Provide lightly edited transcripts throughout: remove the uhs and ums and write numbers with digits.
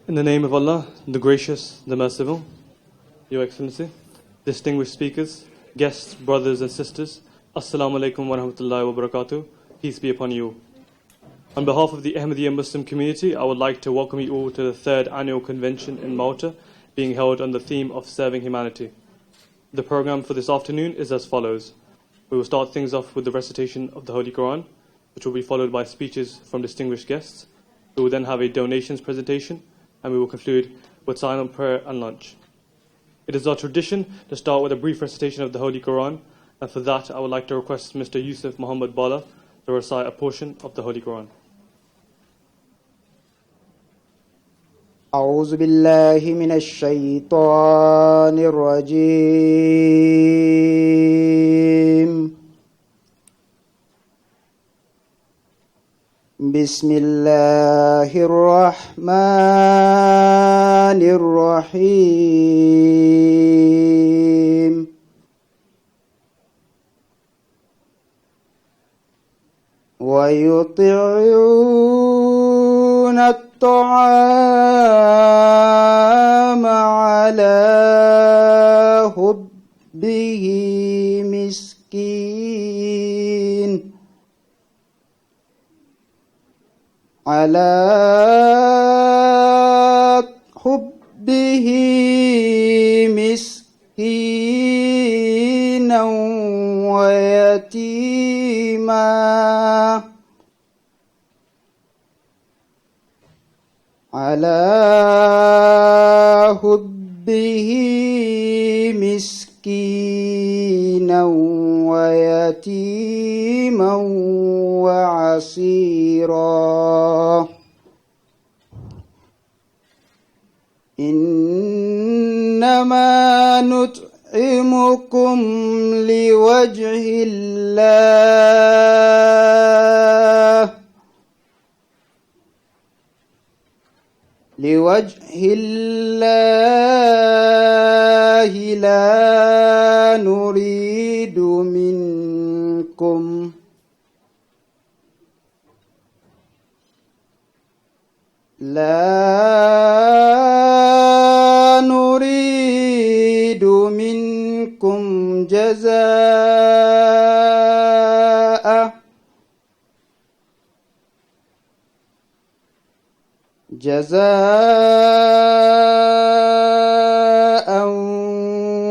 In the name of Allah, the Gracious, the Merciful, Your Excellency, distinguished speakers, guests, brothers and sisters, Assalamu alaikum wa rahmatullahi wa barakatuh. Peace be upon you. On behalf of the Ahmadiyya Muslim community, I would like to welcome you all to the 3rd annual convention in Malta, being held on the theme of serving humanity. The program for this afternoon is as follows. We will start things off with the recitation of the Holy Quran, which will be followed by speeches from distinguished guests. We will then have a donations presentation, and we will conclude with silent prayer and lunch. It is our tradition to start with a brief recitation of the Holy Quran, and for that I would like to request Mr. Yusuf Muhammad Bala to recite a portion of the Holy Quran. أعوذ بالله من الشيطان الرجيم بسم الله الرحمن الرحيم ويطعمون الطعام على حبه مسكين على حبه مسكينا ويتيما على حبه مسكينا ويتيما وعسيرا إنما نطعمكم لوجه الله لا نريد منكم جزاء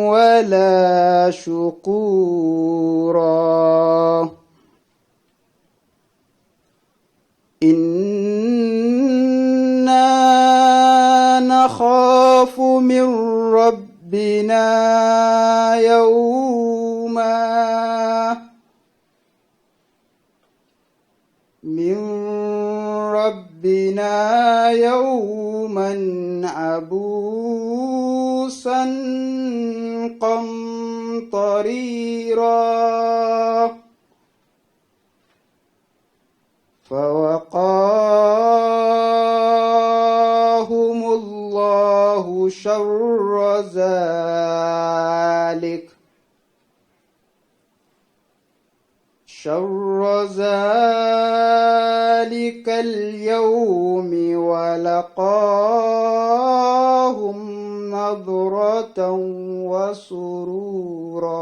ولا شكورا إنا نخاف من ربنا يوما عبوسا قمطريرا فوقاهم الله شر ذلك اليوم ولقاهم نضرة وسرورا.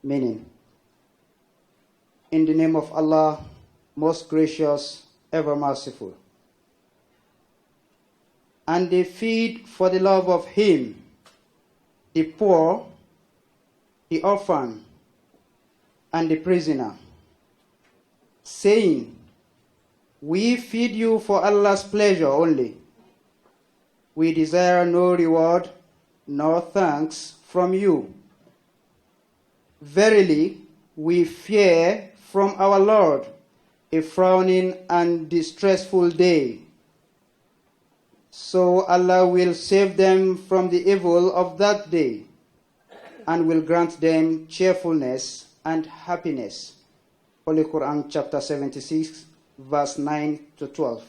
Meaning, in the name of Allah, most gracious, ever merciful. And they feed for the love of Him, the poor, the orphan, and the prisoner, saying, we feed you for Allah's pleasure only. We desire no reward nor thanks from you. Verily, we fear from our Lord a frowning and distressful day. So Allah will save them from the evil of that day and will grant them cheerfulness and happiness. Holy Quran chapter 76 verse 9 to 12.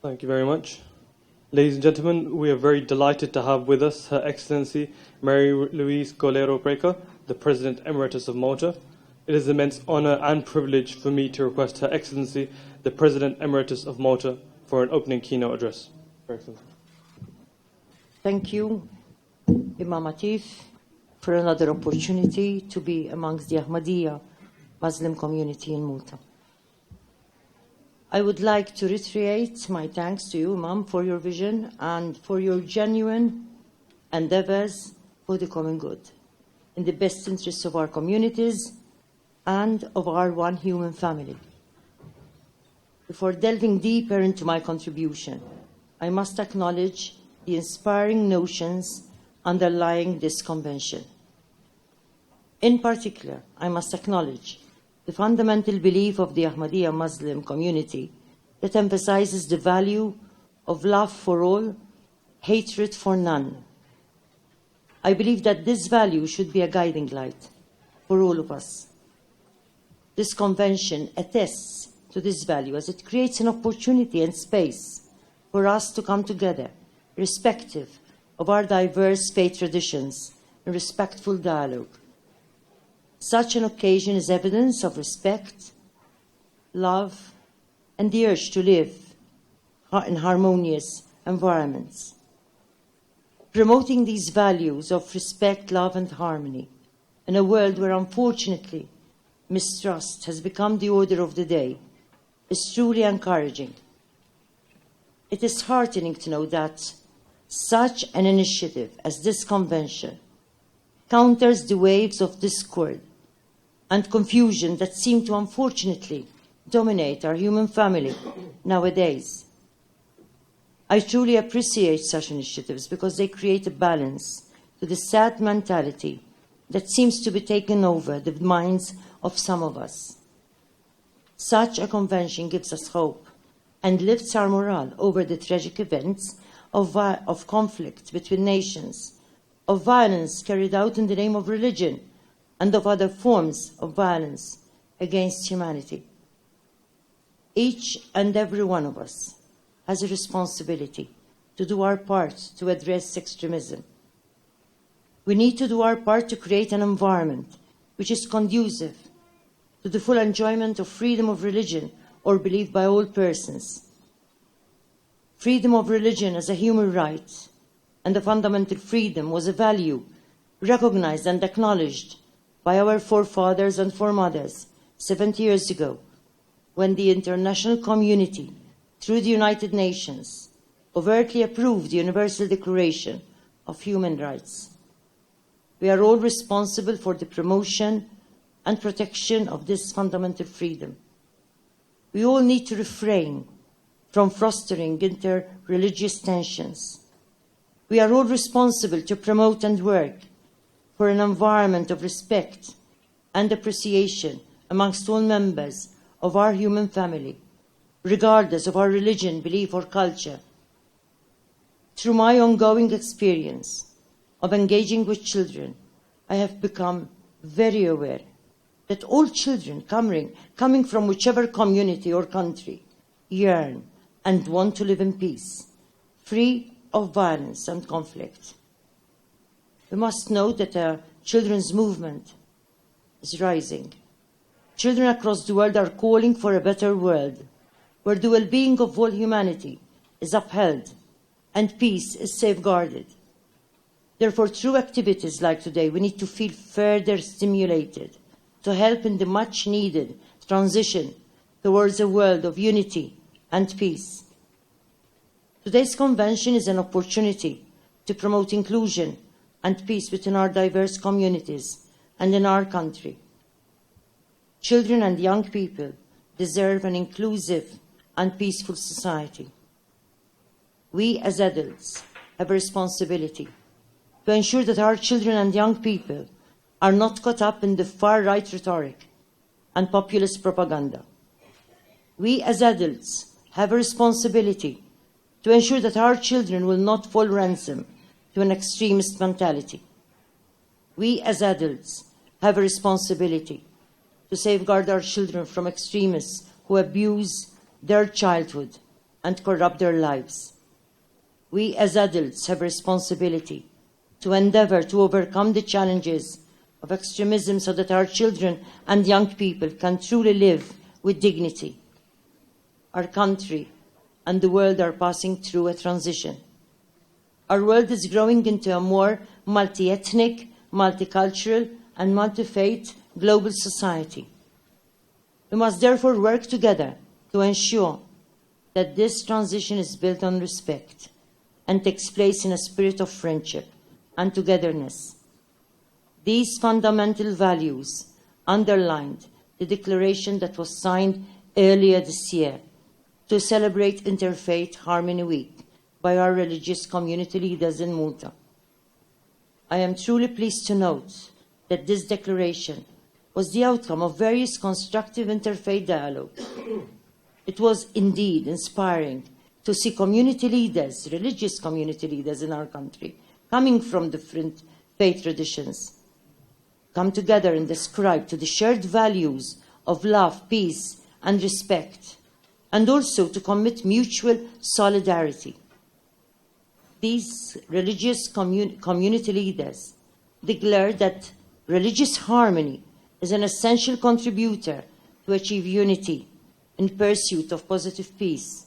Thank you very much. Ladies and gentlemen, we are very delighted to have with us Her Excellency Marie-Louise Coleiro Preca, the President Emeritus of Malta. It is an immense honor and privilege for me to request Her Excellency, the President Emeritus of Malta, for an opening keynote address. Her Excellency. Thank you, Imam Atif, for another opportunity to be amongst the Ahmadiyya Muslim community in Malta. I would like to reiterate my thanks to you, Imam, for your vision and for your genuine endeavors for the common good, in the best interests of our communities and of our one human family. Before delving deeper into my contribution, I must acknowledge the inspiring notions underlying this convention. In particular, I must acknowledge the fundamental belief of the Ahmadiyya Muslim community that emphasizes the value of love for all, hatred for none. I believe that this value should be a guiding light for all of us. This convention attests to this value as it creates an opportunity and space for us to come together, irrespective of our diverse faith traditions, in respectful dialogue. Such an occasion is evidence of respect, love, and the urge to live in harmonious environments. Promoting these values of respect, love, and harmony in a world where, unfortunately, mistrust has become the order of the day is truly encouraging. It is heartening to know that such an initiative as this convention counters the waves of discord and confusion that seem to unfortunately dominate our human family nowadays. I truly appreciate such initiatives because they create a balance to the sad mentality that seems to be taking over the minds of some of us. Such a convention gives us hope and lifts our morale over the tragic events of conflict between nations, of violence carried out in the name of religion, and of other forms of violence against humanity. Each and every one of us has a responsibility to do our part to address extremism. We need to do our part to create an environment which is conducive to the full enjoyment of freedom of religion or belief by all persons. Freedom of religion as a human right and a fundamental freedom was a value recognized and acknowledged by our forefathers and foremothers 70 years ago, when the international community, through the United Nations, overtly approved the Universal Declaration of Human Rights. We are all responsible for the promotion and protection of this fundamental freedom. We all need to refrain from fostering inter-religious tensions. We are all responsible to promote and work for an environment of respect and appreciation amongst all members of our human family, regardless of our religion, belief, or culture. Through my ongoing experience of engaging with children, I have become very aware that all children coming from whichever community or country yearn and want to live in peace, free of violence and conflict. We must know that a children's movement is rising. Children across the world are calling for a better world, where the well-being of all humanity is upheld and peace is safeguarded. Therefore, through activities like today, we need to feel further stimulated to help in the much-needed transition towards a world of unity and peace. Today's convention is an opportunity to promote inclusion and peace within our diverse communities and in our country. Children and young people deserve an inclusive and peaceful society. We as adults have a responsibility to ensure that our children and young people are not caught up in the far-right rhetoric and populist propaganda. We as adults have a responsibility to ensure that our children will not fall ransom to an extremist mentality. We as adults have a responsibility to safeguard our children from extremists who abuse their childhood and corrupt their lives. we as adults have a responsibility to endeavor to overcome the challenges of extremism so that our children and young people can truly live with dignity. Our country and the world are passing through a transition. Our world is growing into a more multi-ethnic, multicultural, and multi-faith global society. We must therefore work together to ensure that this transition is built on respect and takes place in a spirit of friendship and togetherness. These fundamental values underlined the declaration that was signed earlier this year to celebrate Interfaith Harmony Week by our religious community leaders in Malta. I am truly pleased to note that this declaration was the outcome of various constructive interfaith dialogue. It was indeed inspiring to see community leaders, religious community leaders in our country, coming from different faith traditions, come together and ascribe to the shared values of love, peace, and respect, and also to commit mutual solidarity. These religious community leaders declared that religious harmony is an essential contributor to achieve unity in pursuit of positive peace,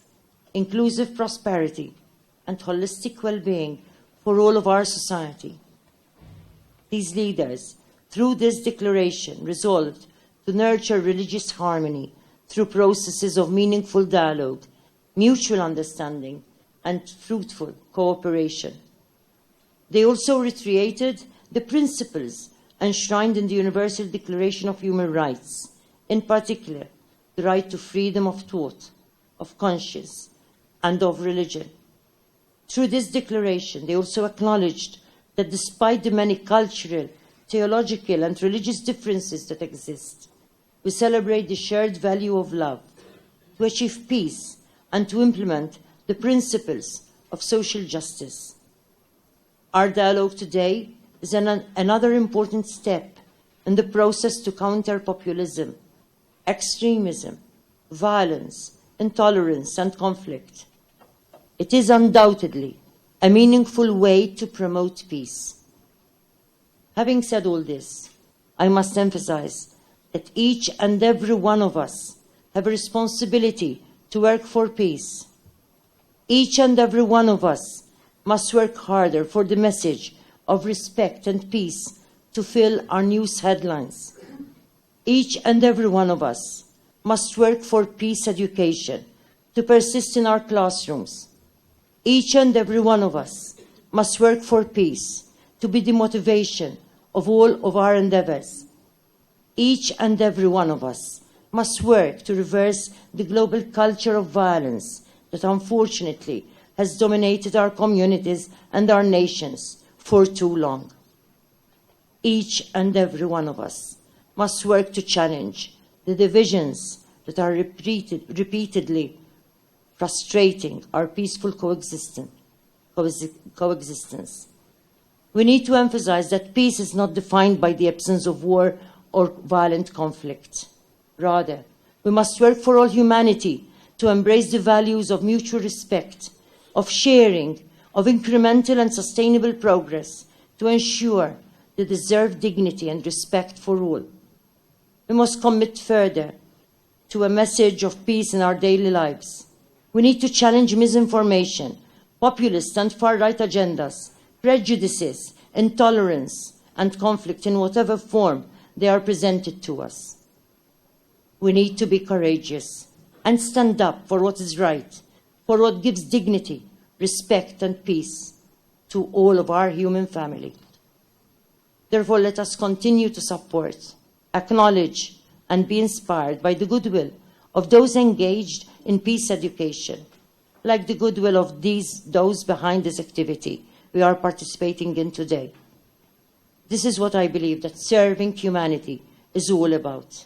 inclusive prosperity, and holistic well-being for all of our society. These leaders, through this declaration, resolved to nurture religious harmony through processes of meaningful dialogue, mutual understanding, and fruitful cooperation. They also reiterated the principles enshrined in the Universal Declaration of Human Rights, in particular, the right to freedom of thought, of conscience, and of religion. Through this declaration, they also acknowledged that despite the many cultural, theological, and religious differences that exist, we celebrate the shared value of love, to achieve peace, and to implement the principles of social justice. Our dialogue today is another important step in the process to counter populism, extremism, violence, intolerance, and conflict. It is undoubtedly a meaningful way to promote peace. Having said all this, I must emphasize that each and every one of us have a responsibility to work for peace. Each and every one of us must work harder for the message of respect and peace to fill our news headlines. Each and every one of us must work for peace education to persist in our classrooms. Each and every one of us must work for peace to be the motivation of all of our endeavors. Each and every one of us must work to reverse the global culture of violence that unfortunately has dominated our communities and our nations for too long. Each and every one of us must work to challenge the divisions that are repeatedly frustrating our peaceful coexistence. We need to emphasize that peace is not defined by the absence of war or violent conflict. Rather, we must work for all humanity to embrace the values of mutual respect, of sharing, of incremental and sustainable progress to ensure the deserved dignity and respect for all. We must commit further to a message of peace in our daily lives. We need to challenge misinformation, populist and far-right agendas, prejudices, intolerance, and conflict in whatever form they are presented to us. We need to be courageous and stand up for what is right, for what gives dignity, respect, and peace to all of our human family. Therefore, let us continue to support, acknowledge, and be inspired by the goodwill of those engaged in peace education, like the goodwill of those behind this activity we are participating in today. This is what I believe that serving humanity is all about.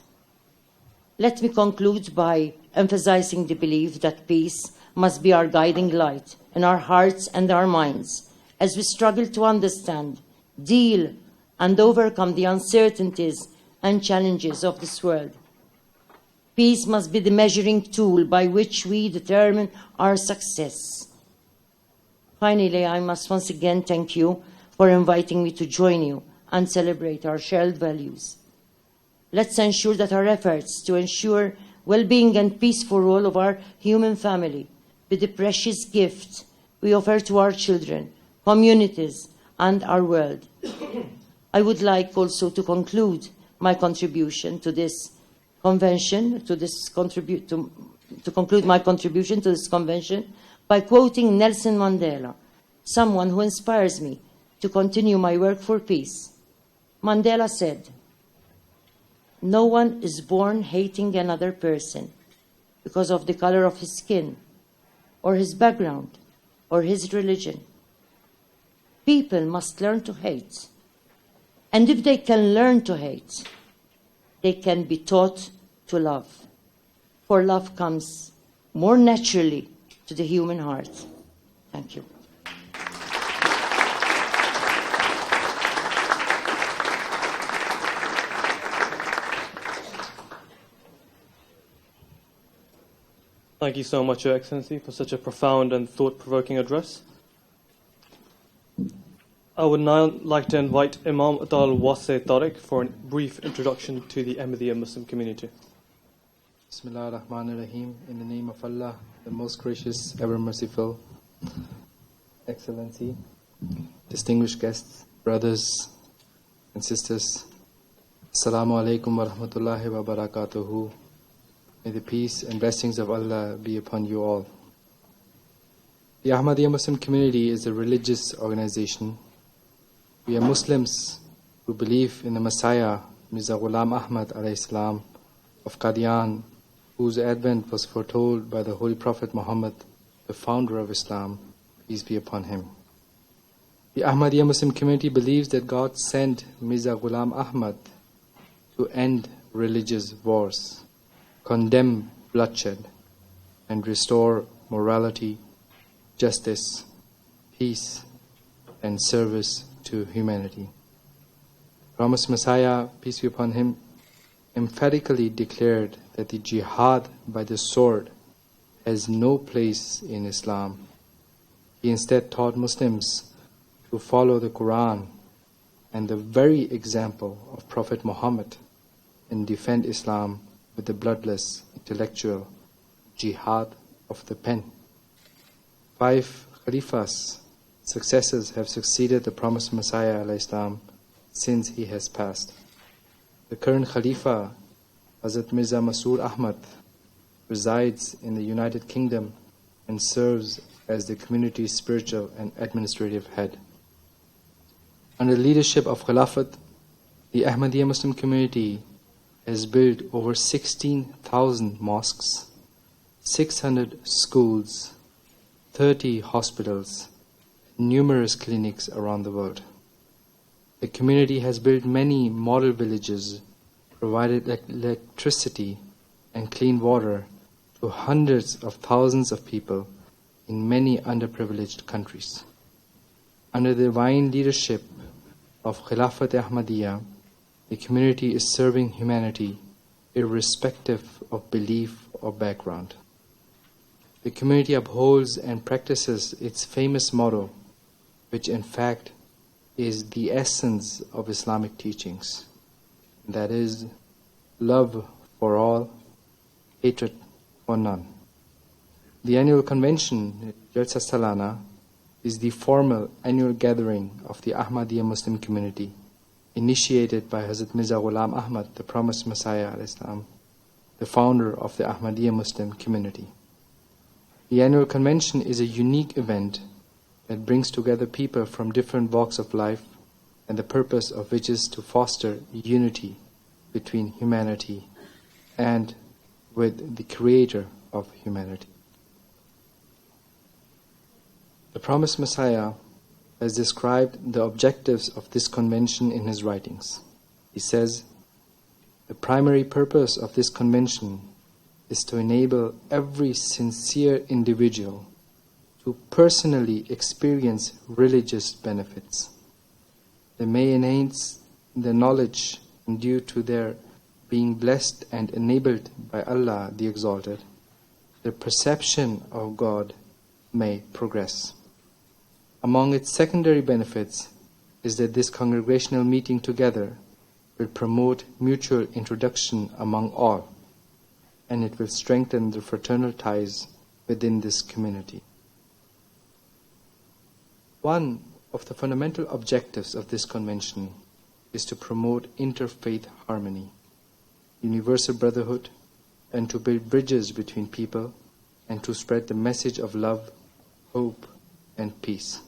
Let me conclude by emphasizing the belief that peace must be our guiding light in our hearts and our minds as we struggle to understand, deal, and overcome the uncertainties and challenges of this world. Peace must be the measuring tool by which we determine our success. Finally, I must once again thank you for inviting me to join you and celebrate our shared values. Let's ensure that our efforts to ensure well-being and peace for all of our human family be the precious gift we offer to our children, communities, and our world. I would like also to conclude my contribution to this convention, to conclude my contribution to this convention by quoting Nelson Mandela, someone who inspires me to continue my work for peace. Mandela said, "No one is born hating another person because of the color of his skin, or his background, or his religion. People must learn to hate. And if they can learn to hate, they can be taught to love. For love comes more naturally to the human heart." Thank you. Thank you so much, Your Excellency, for such a profound and thought-provoking address. I would now like to invite Imam Attaul Wasih Tariq for a brief introduction to the Ahmadiyya Muslim community. Bismillah ar-Rahman ar-Rahim. In the name of Allah, the most gracious, ever merciful. Excellency, distinguished guests, brothers and sisters, Assalamu alaikum wa rahmatullahi wa barakatuhu. May the peace and blessings of Allah be upon you all. The Ahmadiyya Muslim community is a religious organization. We are Muslims who believe in the Messiah, Mirza Ghulam Ahmad alayhi salam of Qadian, whose advent was foretold by the Holy Prophet Muhammad, the founder of Islam, peace be upon him. The Ahmadiyya Muslim community believes that God sent Mirza Ghulam Ahmad to end religious wars, condemn bloodshed, and restore morality, justice, peace, and service to humanity. Promised Messiah, peace be upon him, emphatically declared that the jihad by the sword has no place in Islam. He instead taught Muslims to follow the Quran and the very example of Prophet Muhammad and defend Islam with the bloodless intellectual jihad of the pen. 5 Khalifas, successors, have succeeded the promised Messiah al-Islam since he has passed. The current Khalifa, Hazrat Mirza Masroor Ahmad, resides in the United Kingdom and serves as the community's spiritual and administrative head. Under the leadership of Khilafat, the Ahmadiyya Muslim community has built over 16,000 mosques, 600 schools, 30 hospitals, numerous clinics around the world. The community has built many model villages, provided electricity and clean water to hundreds of thousands of people in many underprivileged countries. Under the divine leadership of Khilafat Ahmadiyya, the community is serving humanity irrespective of belief or background. The community upholds and practices its famous motto, which in fact is the essence of Islamic teachings. That is, love for all, hatred for none. The annual convention, Jalsa Salana, is the formal annual gathering of the Ahmadiyya Muslim community, initiated by Hazrat Mirza Ghulam Ahmad, the promised Messiah al-Islam, the founder of the Ahmadiyya Muslim community. The annual convention is a unique event that brings together people from different walks of life, and the purpose of which is to foster unity between humanity and with the Creator of humanity. The promised Messiah has described the objectives of this convention in his writings. He says, "The primary purpose of this convention is to enable every sincere individual to personally experience religious benefits. They may enhance their knowledge, and due to their being blessed and enabled by Allah the Exalted, their perception of God may progress. Among its secondary benefits is that this congregational meeting together will promote mutual introduction among all, and it will strengthen the fraternal ties within this community. One of the fundamental objectives of this convention is to promote interfaith harmony, universal brotherhood, and to build bridges between people and to spread the message of love, hope, and peace.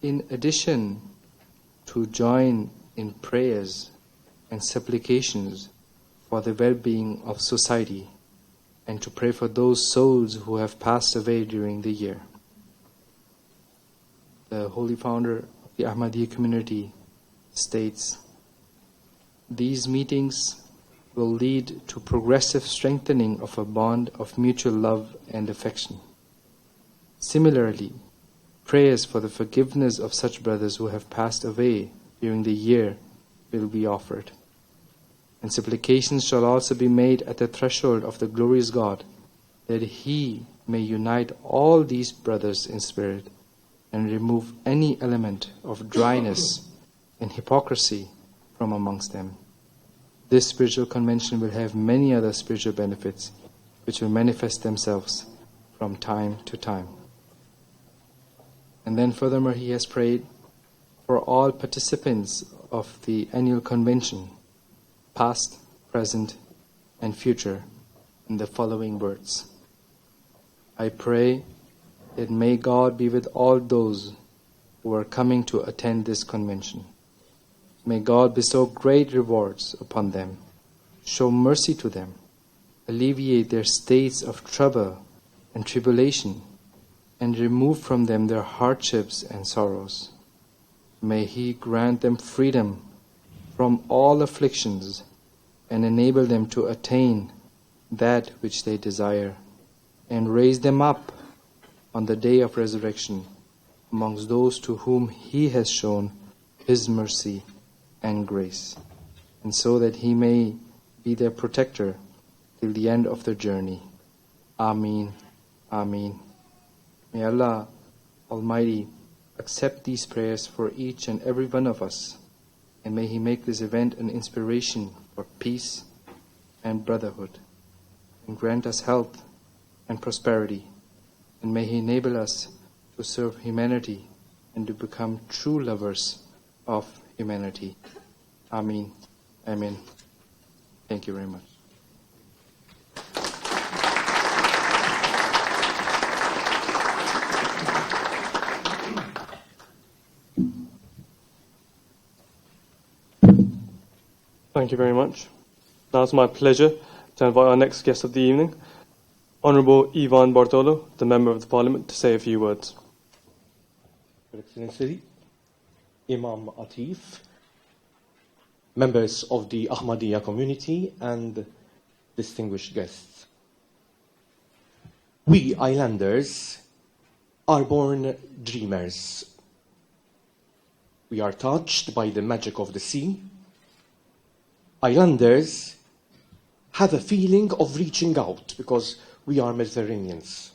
In addition to join in prayers and supplications for the well-being of society and to pray for those souls who have passed away during the year. The Holy Founder of the Ahmadiyya community states, "These meetings will lead to progressive strengthening of a bond of mutual love and affection. Similarly, prayers for the forgiveness of such brothers who have passed away during the year will be offered. And supplications shall also be made at the threshold of the glorious God, that He may unite all these brothers in spirit and remove any element of dryness and hypocrisy from amongst them. This spiritual convention will have many other spiritual benefits which will manifest themselves from time to time." And then furthermore he has prayed for all participants of the annual convention, past, present, and future, in the following words. "I pray that may God be with all those who are coming to attend this convention. May God bestow great rewards upon them, show mercy to them, alleviate their states of trouble and tribulation, and remove from them their hardships and sorrows. May He grant them freedom from all afflictions and enable them to attain that which they desire, and raise them up on the day of resurrection amongst those to whom He has shown His mercy and grace, and so that He may be their protector till the end of their journey. Ameen. Ameen." May Allah Almighty accept these prayers for each and every one of us, and may He make this event an inspiration for peace and brotherhood, and grant us health and prosperity, and may He enable us to serve humanity and to become true lovers of humanity. Ameen. Amen. Thank you very much. Thank you very much. Now it's my pleasure to invite our next guest of the evening, Honourable Ivan Bartolo, the Member of the Parliament, to say a few words. Your Excellency, Imam Atif, members of the Ahmadiyya community, and distinguished guests. We islanders are born dreamers. We are touched by the magic of the sea. Islanders have a feeling of reaching out because we are Mediterraneans.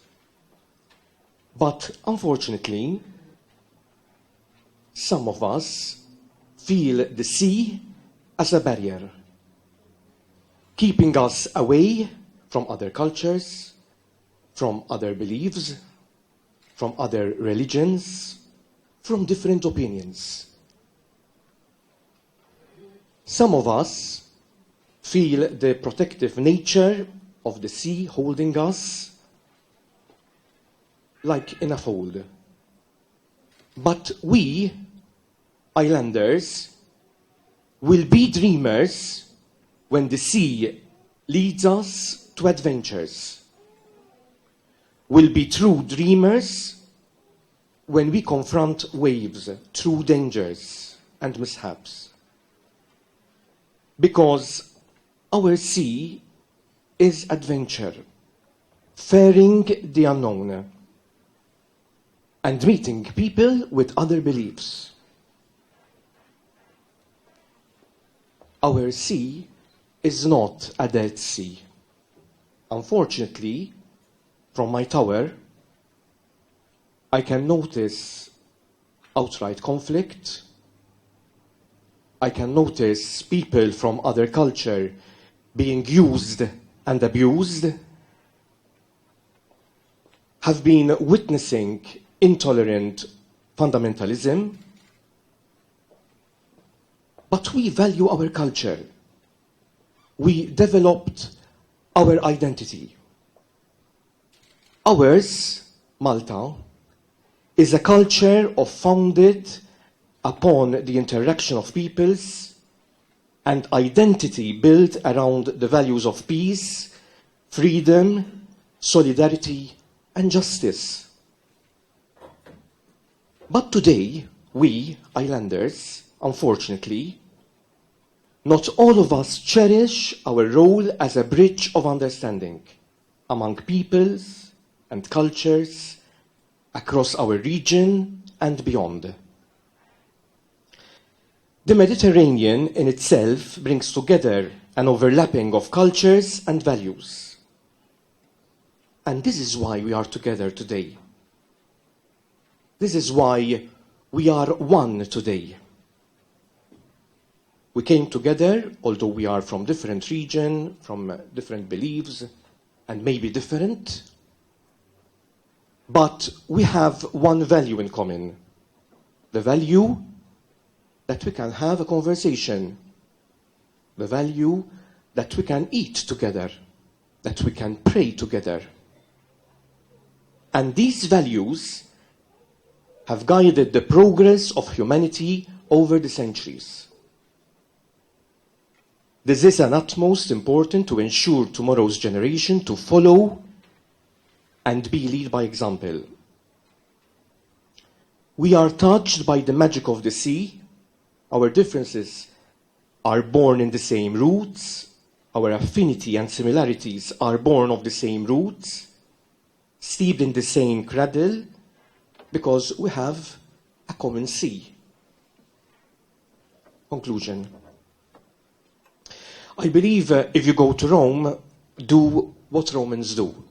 But unfortunately, some of us feel the sea as a barrier, keeping us away from other cultures, from other beliefs, from other religions, from different opinions. Some of us feel the protective nature of the sea holding us like in a fold. But we, islanders, will be dreamers when the sea leads us to adventures. We'll be true dreamers when we confront waves, true dangers and mishaps. Because our sea is adventure, faring the unknown, and meeting people with other beliefs. Our sea is not a dead sea. Unfortunately, from my tower, I can notice outright conflict. I can notice people from other culture being used and abused. Have been witnessing intolerant fundamentalism. But we value our culture. We developed our identity. Ours, Malta, is a culture founded upon the interaction of peoples and identity built around the values of peace, freedom, solidarity, and justice. But today, we, islanders, unfortunately, not all of us cherish our role as a bridge of understanding among peoples and cultures across our region and beyond. The Mediterranean in itself brings together an overlapping of cultures and values. And this is why we are together today. This is why we are one today. We came together, although we are from different regions, from different beliefs, and maybe different, but we have one value in common. The value that we can have a conversation. The value that we can eat together, that we can pray together. And these values have guided the progress of humanity over the centuries. This is an utmost important to ensure tomorrow's generation to follow and be led by example. We are touched by the magic of the sea. Our differences are born in the same roots. Our affinity and similarities are born of the same roots, steeped in the same cradle, because we have a common sea. Conclusion. I believe if you go to Rome, do what Romans do.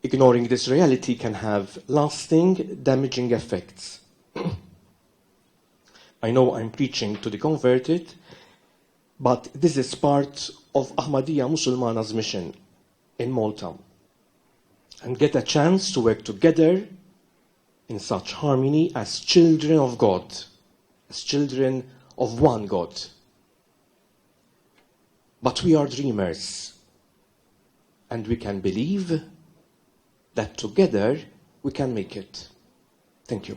Ignoring this reality can have lasting, damaging effects. I know I'm preaching to the converted, but this is part of Ahmadiyya Musulmana's mission in Malta. And get a chance to work together in such harmony as children of God, as children of one God. But we are dreamers, and we can believe that together we can make it. Thank you.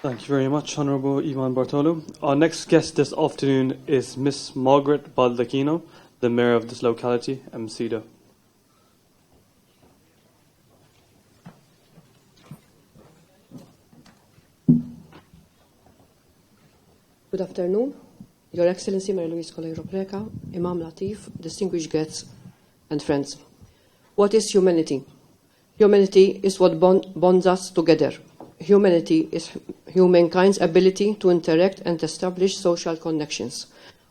Thank you very much, Honourable Ivan Bartolo. Our next guest this afternoon is Miss Margaret Baldacchino, the Mayor of this locality, Msida. Good afternoon, Your Excellency Marie-Louise Coleiro Preca, Imam Atif, distinguished guests and friends. What is humanity? Humanity is what bonds us together. Humanity is humankind's ability to interact and establish social connections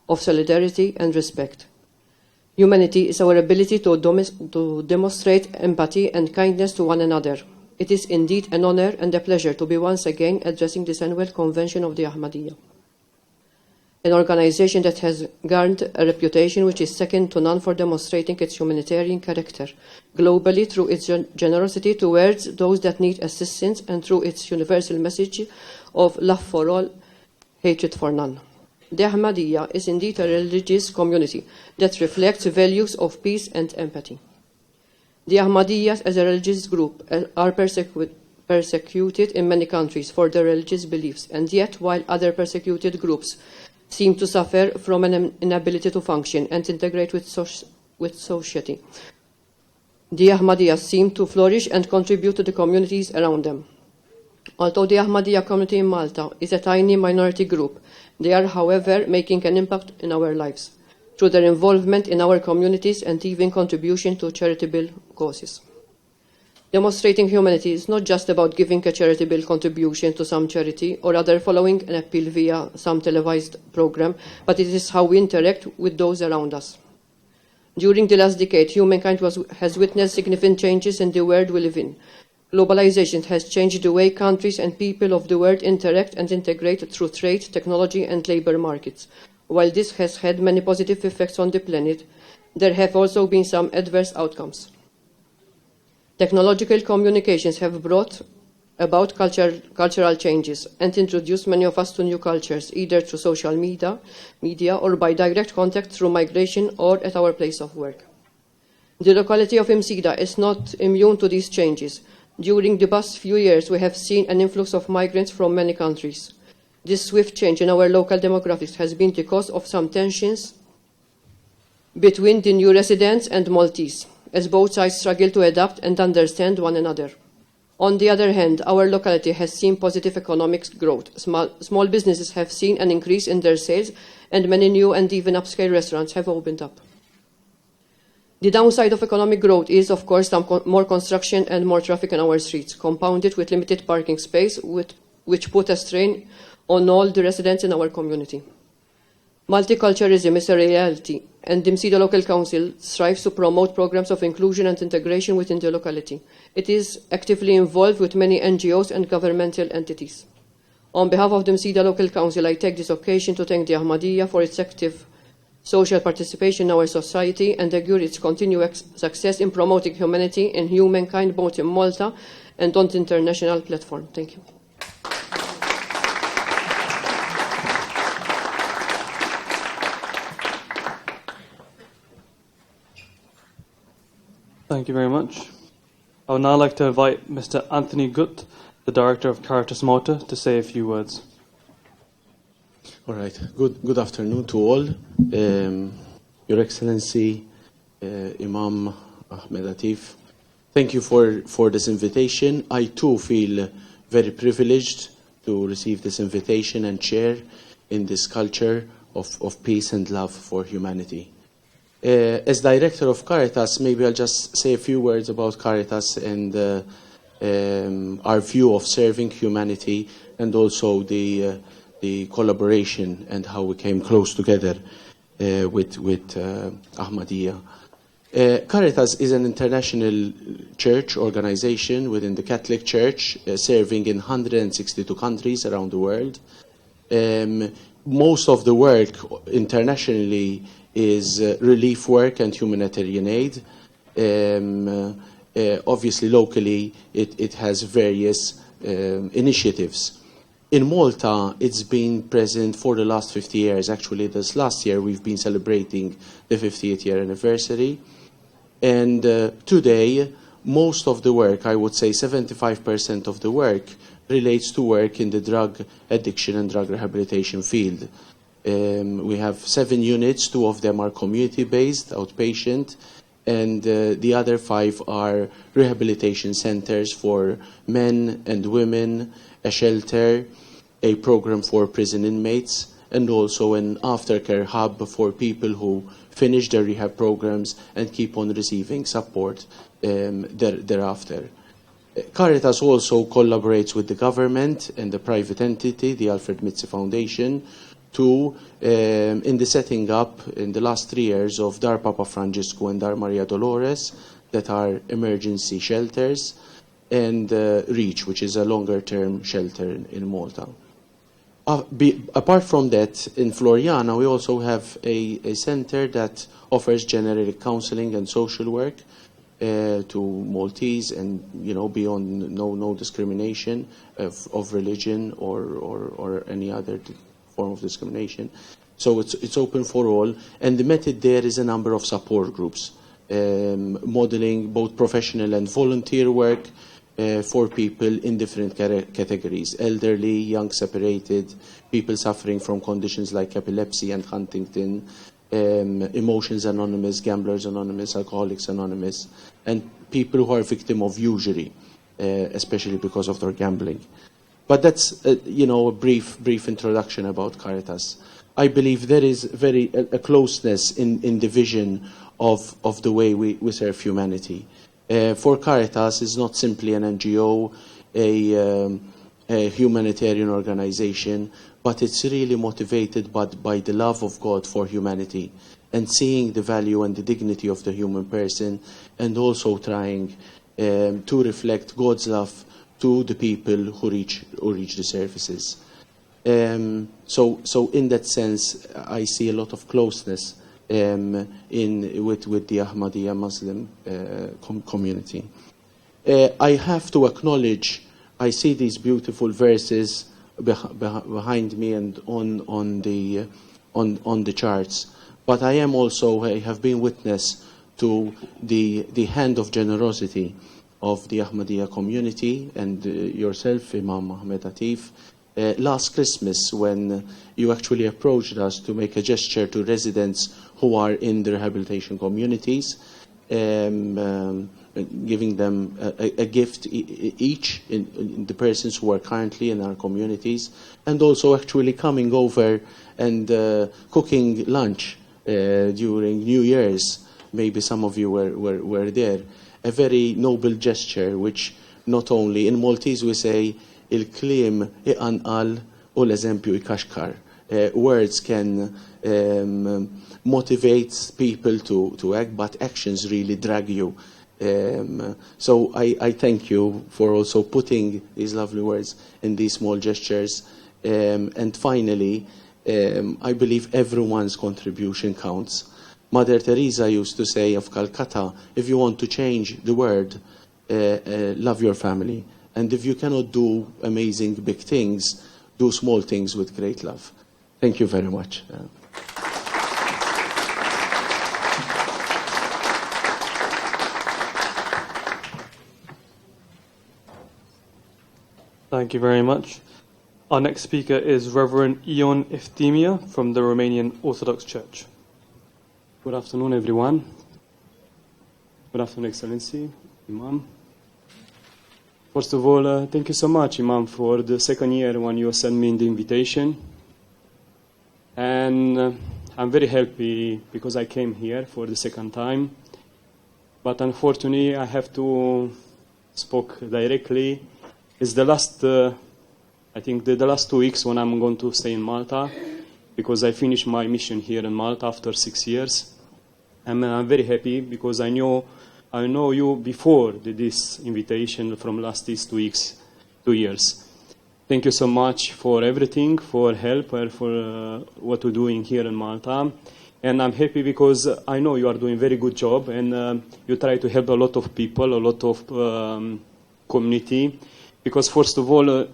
of solidarity and respect. Humanity is our ability to demonstrate empathy and kindness to one another. It is indeed an honor and a pleasure to be once again addressing this annual convention of the Ahmadiyya, an organization that has garnered a reputation which is second to none for demonstrating its humanitarian character globally through its generosity towards those that need assistance and through its universal message of love for all, hatred for none. The Ahmadiyya is indeed a religious community that reflects values of peace and empathy. The Ahmadiyyas as a religious group are persecuted in many countries for their religious beliefs, and yet while other persecuted groups seem to suffer from an inability to function and integrate with society, the Ahmadiyyas seem to flourish and contribute to the communities around them. Although the Ahmadiyya community in Malta is a tiny minority group, they are, however, making an impact in our lives through their involvement in our communities and even contribution to charitable causes. Demonstrating humanity is not just about giving a charitable contribution to some charity or rather following an appeal via some televised program, but it is how we interact with those around us. During the last decade, humankind has witnessed significant changes in the world we live in. Globalization has changed the way countries and people of the world interact and integrate through trade, technology, and labor markets. While this has had many positive effects on the planet, there have also been some adverse outcomes. Technological communications have brought about cultural changes and introduced many of us to new cultures, either through social media or by direct contact through migration or at our place of work. The locality of Msida is not immune to these changes. During the past few years, we have seen an influx of migrants from many countries. This swift change in our local demographics has been the cause of some tensions between the new residents and Maltese, as both sides struggle to adapt and understand one another. On the other hand, our locality has seen positive economic growth. Small businesses have seen an increase in their sales, and many new and even upscale restaurants have opened up. The downside of economic growth is, of course, some more construction and more traffic on our streets, compounded with limited parking space, which put a strain on all the residents in our community. Multiculturalism is a reality, and the Msida Local Council strives to promote programs of inclusion and integration within the locality. It is actively involved with many NGOs and governmental entities. On behalf of the Msida Local Council, I take this occasion to thank the Ahmadiyya for its active social participation in our society and augure its continued success in promoting humanity and humankind both in Malta and on the international platform. Thank you. Thank you very much. I would now like to invite Mr. Anthony Gutt, the Director of Caritas Malta, to say a few words. All right. Good afternoon to all. Your Excellency, Imam, Ahmed, Atif, thank you for this invitation. I too feel very privileged to receive this invitation and share in this culture of peace and love for humanity. As Director of Caritas, maybe I'll just say a few words about Caritas and our view of serving humanity and also the collaboration and how we came close together with Ahmadiyya. Caritas is an international church organization within the Catholic Church, serving in 162 countries around the world. Most of the work internationally is relief work and humanitarian aid. Obviously, locally, it has various initiatives. In Malta, it's been present for the last 50 years. Actually, this last year, we've been celebrating the 50th year anniversary. And today, most of the work, I would say 75% of the work, relates to work in the drug addiction and drug rehabilitation field. We have 7 units, 2 of them are community-based, outpatient, and the other 5 are rehabilitation centers for men and women, a shelter, a program for prison inmates, and also an aftercare hub for people who finish their rehab programs and keep on receiving support thereafter. Caritas also collaborates with the government and the private entity, the Alfred Mitzi Foundation, in the setting up in the last 3 years of Dar Papa Francisco and Dar Maria Dolores, that are emergency shelters, and REACH, which is a longer-term shelter in Malta. Apart from that, in Floriana, we also have a center that offers generic counseling and social work to Maltese, and beyond no discrimination of religion or any other form of discrimination. So it's open for all, and the method there is a number of support groups, modeling both professional and volunteer work for people in different categories: elderly, young separated, people suffering from conditions like epilepsy and Huntington, Emotions Anonymous, Gamblers Anonymous, Alcoholics Anonymous, and people who are victim of usury, especially because of their gambling. But that's a brief introduction about Caritas. I believe there is a closeness in the vision of the way we serve humanity. For Caritas, it's not simply an NGO, humanitarian organization, but it's really motivated by the love of God for humanity and seeing the value and the dignity of the human person, and also trying to reflect God's love to the people who reach the services. So in that sense, I see a lot of closeness with the Ahmadiyya Muslim community. I have to acknowledge, I see these beautiful verses behind me and on the charts, but I have been witness to the hand of generosity of the Ahmadiyya community and yourself, Imam Ahmed Atif. Last Christmas, when you actually approached us to make a gesture to residents who are in the rehabilitation communities, giving them a gift each, in the persons who are currently in our communities, and also actually coming over and cooking lunch during New Year's. Maybe some of you were there. A very noble gesture, which not only, in Maltese we say, il-klim iqanqal u l-eżempju ikaxkar. Words can motivate people to act, but actions really drag you. So I thank you for also putting these lovely words in these small gestures. And finally, I believe everyone's contribution counts. Mother Teresa used to say of Calcutta, if you want to change the world, love your family. And if you cannot do amazing big things, do small things with great love. Thank you very much. Thank you very much. Our next speaker is Reverend Ion Iftimia from the Romanian Orthodox Church. Good afternoon, everyone. Good afternoon, Excellency, Imam. First of all, thank you so much, Imam, for the second year when you sent me the invitation. And I'm very happy because I came here for the second time. But unfortunately, I have to speak directly. It's the last, I think, the last 2 weeks when I'm going to stay in Malta, because I finished my mission here in Malta after 6 years. And I'm very happy because I know you before this invitation from these 2 weeks, 2 years. Thank you so much for everything, for help, and for what you're doing here in Malta. And I'm happy because I know you are doing a very good job, and you try to help a lot of people, a lot of community. Because first of all,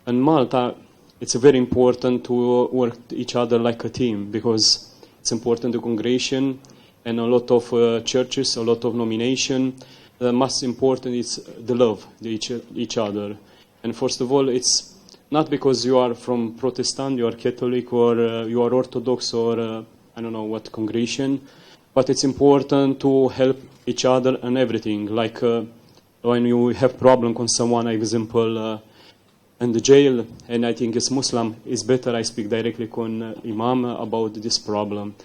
in Malta, it's very important to work each other like a team, because it's important to congregation and a lot of churches, a lot of nomination. The most important is the love each other. And first of all, it's not because you are from Protestant, you are Catholic, or you are Orthodox, or I don't know what congregation, but it's important to help each other and everything. Like when you have problem with someone, example, in the jail, and I think it's Muslim, it's better I speak directly with Imam about this problem.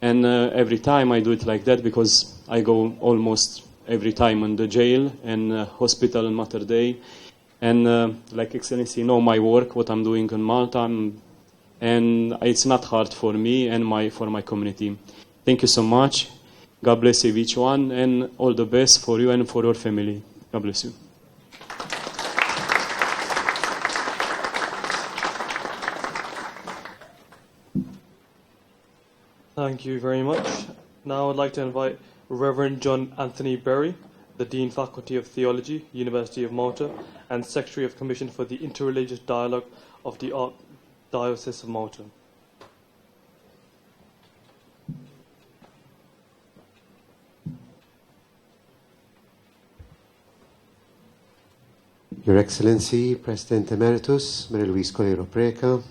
And every time I do it like that, because I go almost every time in the jail and hospital in Mater Dei. And like Excellency, know my work, what I'm doing in Malta, and it's not hard for me and for my community. Thank you so much. God bless you each one, and all the best for you and for your family. God bless you. Thank you very much. Now I'd like to invite Reverend John Anthony Berry, the Dean Faculty of Theology, University of Malta, and Secretary of Commission for the Interreligious Dialogue of the Archdiocese of Malta. Your Excellency, President Emeritus, Marie-Louise Coleiro Preca,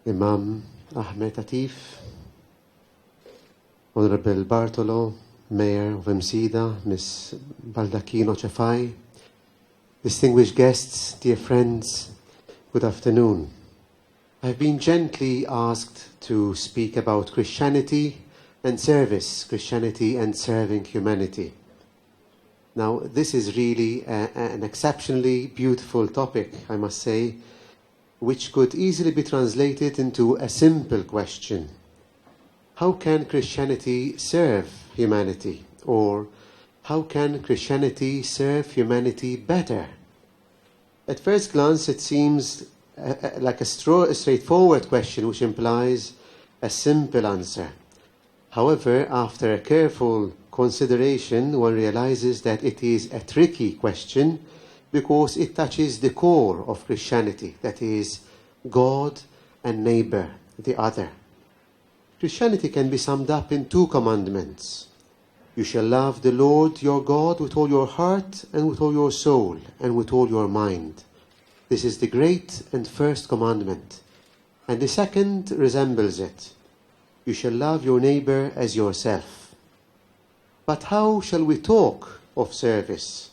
Imam Ahmed Atif, Honorable Bartolo, Mayor of Msida, Ms. Baldacchino Cefai, distinguished guests, dear friends, good afternoon. I've been gently asked to speak about Christianity and service, Christianity and serving humanity. Now, this is really an exceptionally beautiful topic, I must say, which could easily be translated into a simple question. How can Christianity serve humanity? Or how can Christianity serve humanity better? At first glance, it seems like a straightforward question which implies a simple answer. However, after a careful consideration, one realizes that it is a tricky question because it touches the core of Christianity, that is, God and neighbor, the other. Christianity can be summed up in 2 commandments. You shall love the Lord your God with all your heart and with all your soul and with all your mind. This is the great and first commandment. And the second resembles it. You shall love your neighbor as yourself. But how shall we talk of service?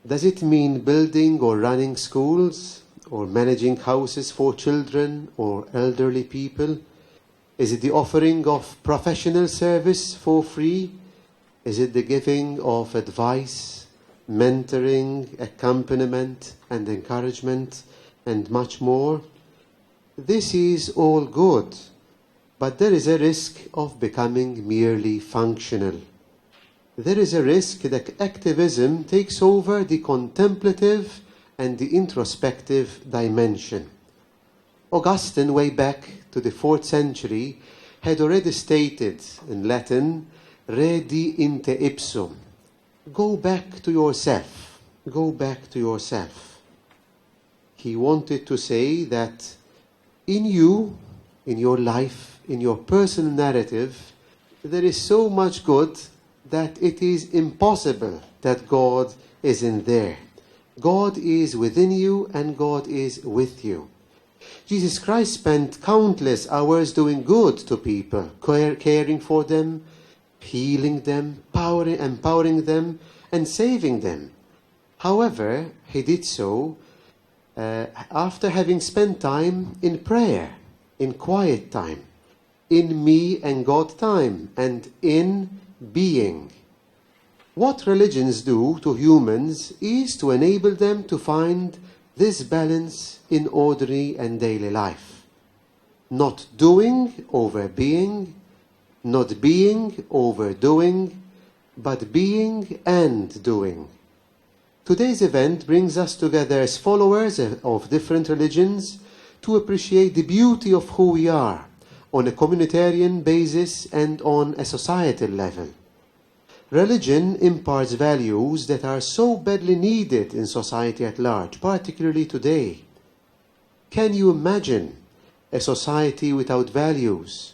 Does it mean building or running schools, or managing houses for children or elderly people? Is it the offering of professional service for free? Is it the giving of advice, mentoring, accompaniment and encouragement, and much more? This is all good, but there is a risk of becoming merely functional. There is a risk that activism takes over the contemplative and the introspective dimension. Augustine, way back to the 4th century, had already stated in Latin, "Redi inte ipsum." Go back to yourself. Go back to yourself. He wanted to say that in you, in your life, in your personal narrative, there is so much good that it is impossible that God isn't there. God is within you and God is with you. Jesus Christ spent countless hours doing good to people, caring for them, healing them, empowering them, and saving them. However, he did so after having spent time in prayer, in quiet time, in me and God time, and in being. What religions do to humans is to enable them to find this balance in ordinary and daily life. Not doing over being, not being over doing, but being and doing. Today's event brings us together as followers of different religions to appreciate the beauty of who we are on a communitarian basis and on a societal level. Religion imparts values that are so badly needed in society at large, particularly today. Can you imagine a society without values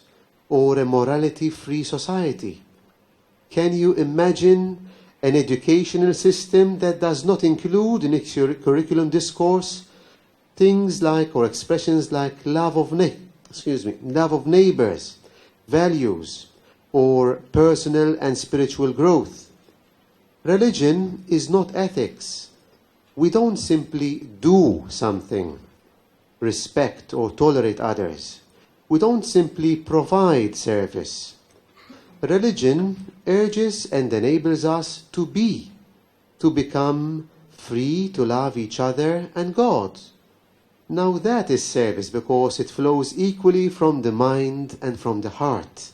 or a morality-free society? Can you imagine an educational system that does not include in its curriculum discourse things like or expressions like love of neighbors, values, or personal and spiritual growth? Religion is not ethics. We don't simply do something, respect or tolerate others. We don't simply provide service. Religion urges and enables us to be, to become free to love each other and God. Now that is service because it flows equally from the mind and from the heart.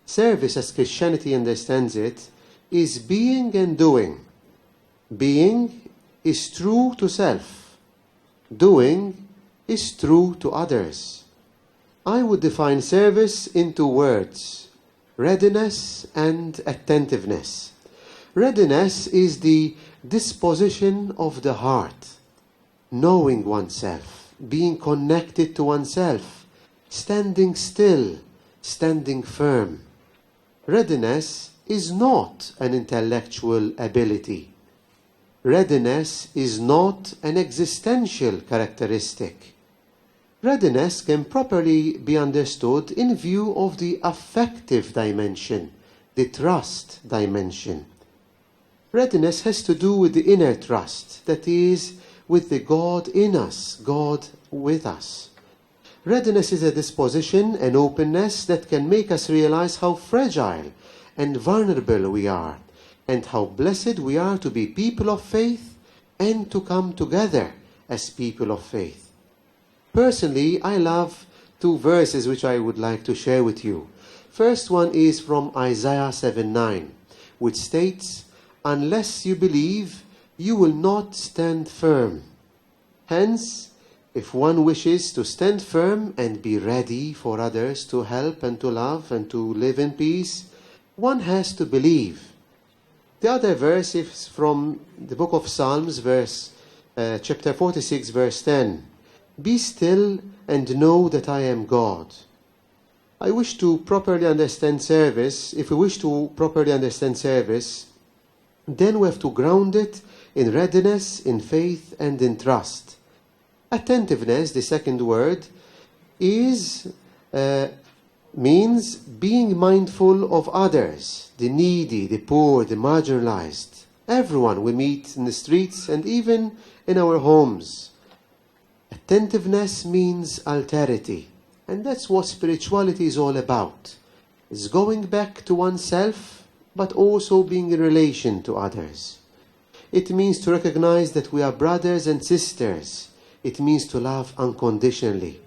Service, as Christianity understands it, is being and doing. Being is true to self. Doing is true to others. I would define service in 2 words: readiness and attentiveness. Readiness is the disposition of the heart, knowing oneself, being connected to oneself, standing still, standing firm. Readiness is not an intellectual ability. Readiness is not an existential characteristic. Readiness can properly be understood in view of the affective dimension, the trust dimension. Readiness has to do with the inner trust, that is, with the God in us, God with us. Readiness is a disposition, an openness that can make us realize how fragile and vulnerable we are, and how blessed we are to be people of faith and to come together as people of faith. Personally, I love two verses which I would like to share with you. First one is from Isaiah 7:9, which states, "Unless you believe, you will not stand firm." Hence, if one wishes to stand firm and be ready for others to help and to love and to live in peace, one has to believe. The other verse is from the book of Psalms, chapter 46, verse 10. "Be still and know that I am God." I wish to properly understand service. If we wish to properly understand service, then we have to ground it in readiness, in faith, and in trust. Attentiveness, the second word, means being mindful of others, the needy, the poor, the marginalized, everyone we meet in the streets and even in our homes. Attentiveness means alterity, and that's what spirituality is all about. It's going back to oneself, but also being in relation to others. It means to recognize that we are brothers and sisters. It means to love unconditionally.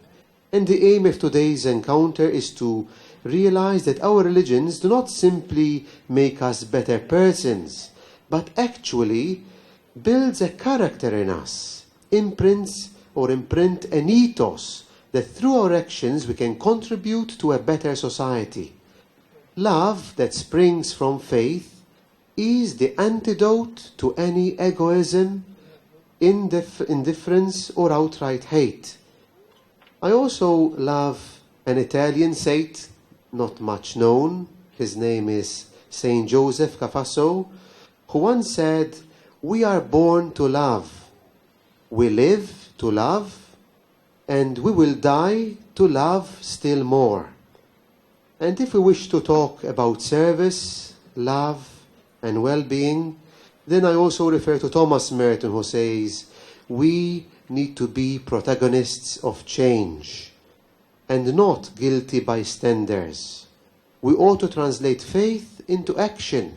And the aim of today's encounter is to realize that our religions do not simply make us better persons, but actually builds a character in us, imprint an ethos that through our actions we can contribute to a better society. Love that springs from faith is the antidote to any egoism, indifference, or outright hate. I also love an Italian saint, not much known. His name is Saint Joseph Cafasso, who once said, "We are born to love, we live to love, and we will die to love still more." And if we wish to talk about service, love, and well-being, then I also refer to Thomas Merton, who says, "We need to be protagonists of change and not guilty bystanders. We ought to translate faith into action,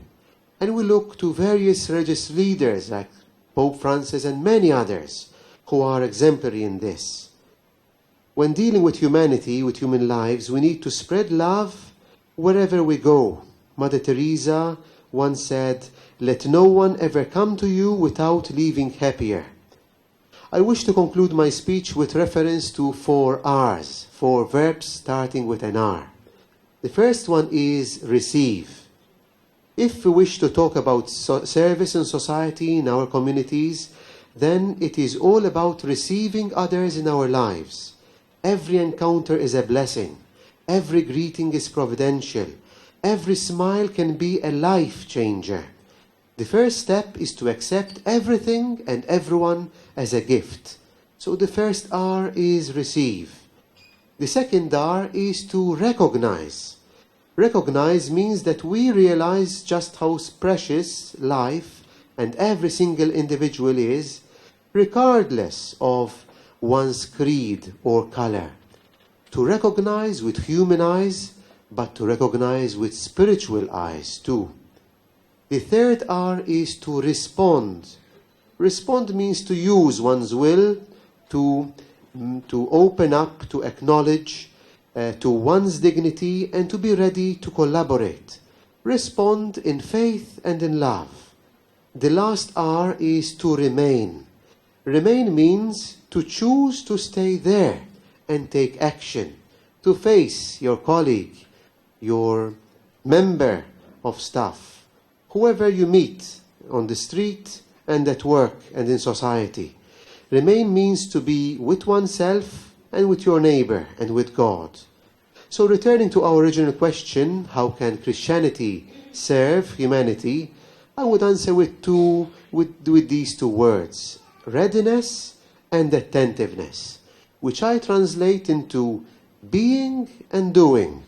and we look to various religious leaders like Pope Francis and many others who are exemplary in this. When dealing with humanity, with human lives, we need to spread love wherever we go. Mother Teresa once said, "Let no one ever come to you without leaving happier." I wish to conclude my speech with reference to 4 R's, 4 verbs starting with an R. The first one is receive. If we wish to talk about service in society, in our communities, then it is all about receiving others in our lives. Every encounter is a blessing. Every greeting is providential. Every smile can be a life changer. The first step is to accept everything and everyone as a gift. So the first R is receive. The second R is to recognize. Recognize means that we realize just how precious life and every single individual is, regardless of one's creed or color. To recognize with human eyes, but to recognize with spiritual eyes too. The third R is to respond. Respond means to use one's will, to open up, to acknowledge, to one's dignity, and to be ready to collaborate. Respond in faith and in love. The last R is to remain. Remain means to choose to stay there and take action, to face your colleague, your member of staff, whoever you meet on the street and at work and in society. Remain means to be with oneself and with your neighbor and with God. So returning to our original question, how can Christianity serve humanity? I would answer with these 2 words, readiness and attentiveness, which I translate into being and doing,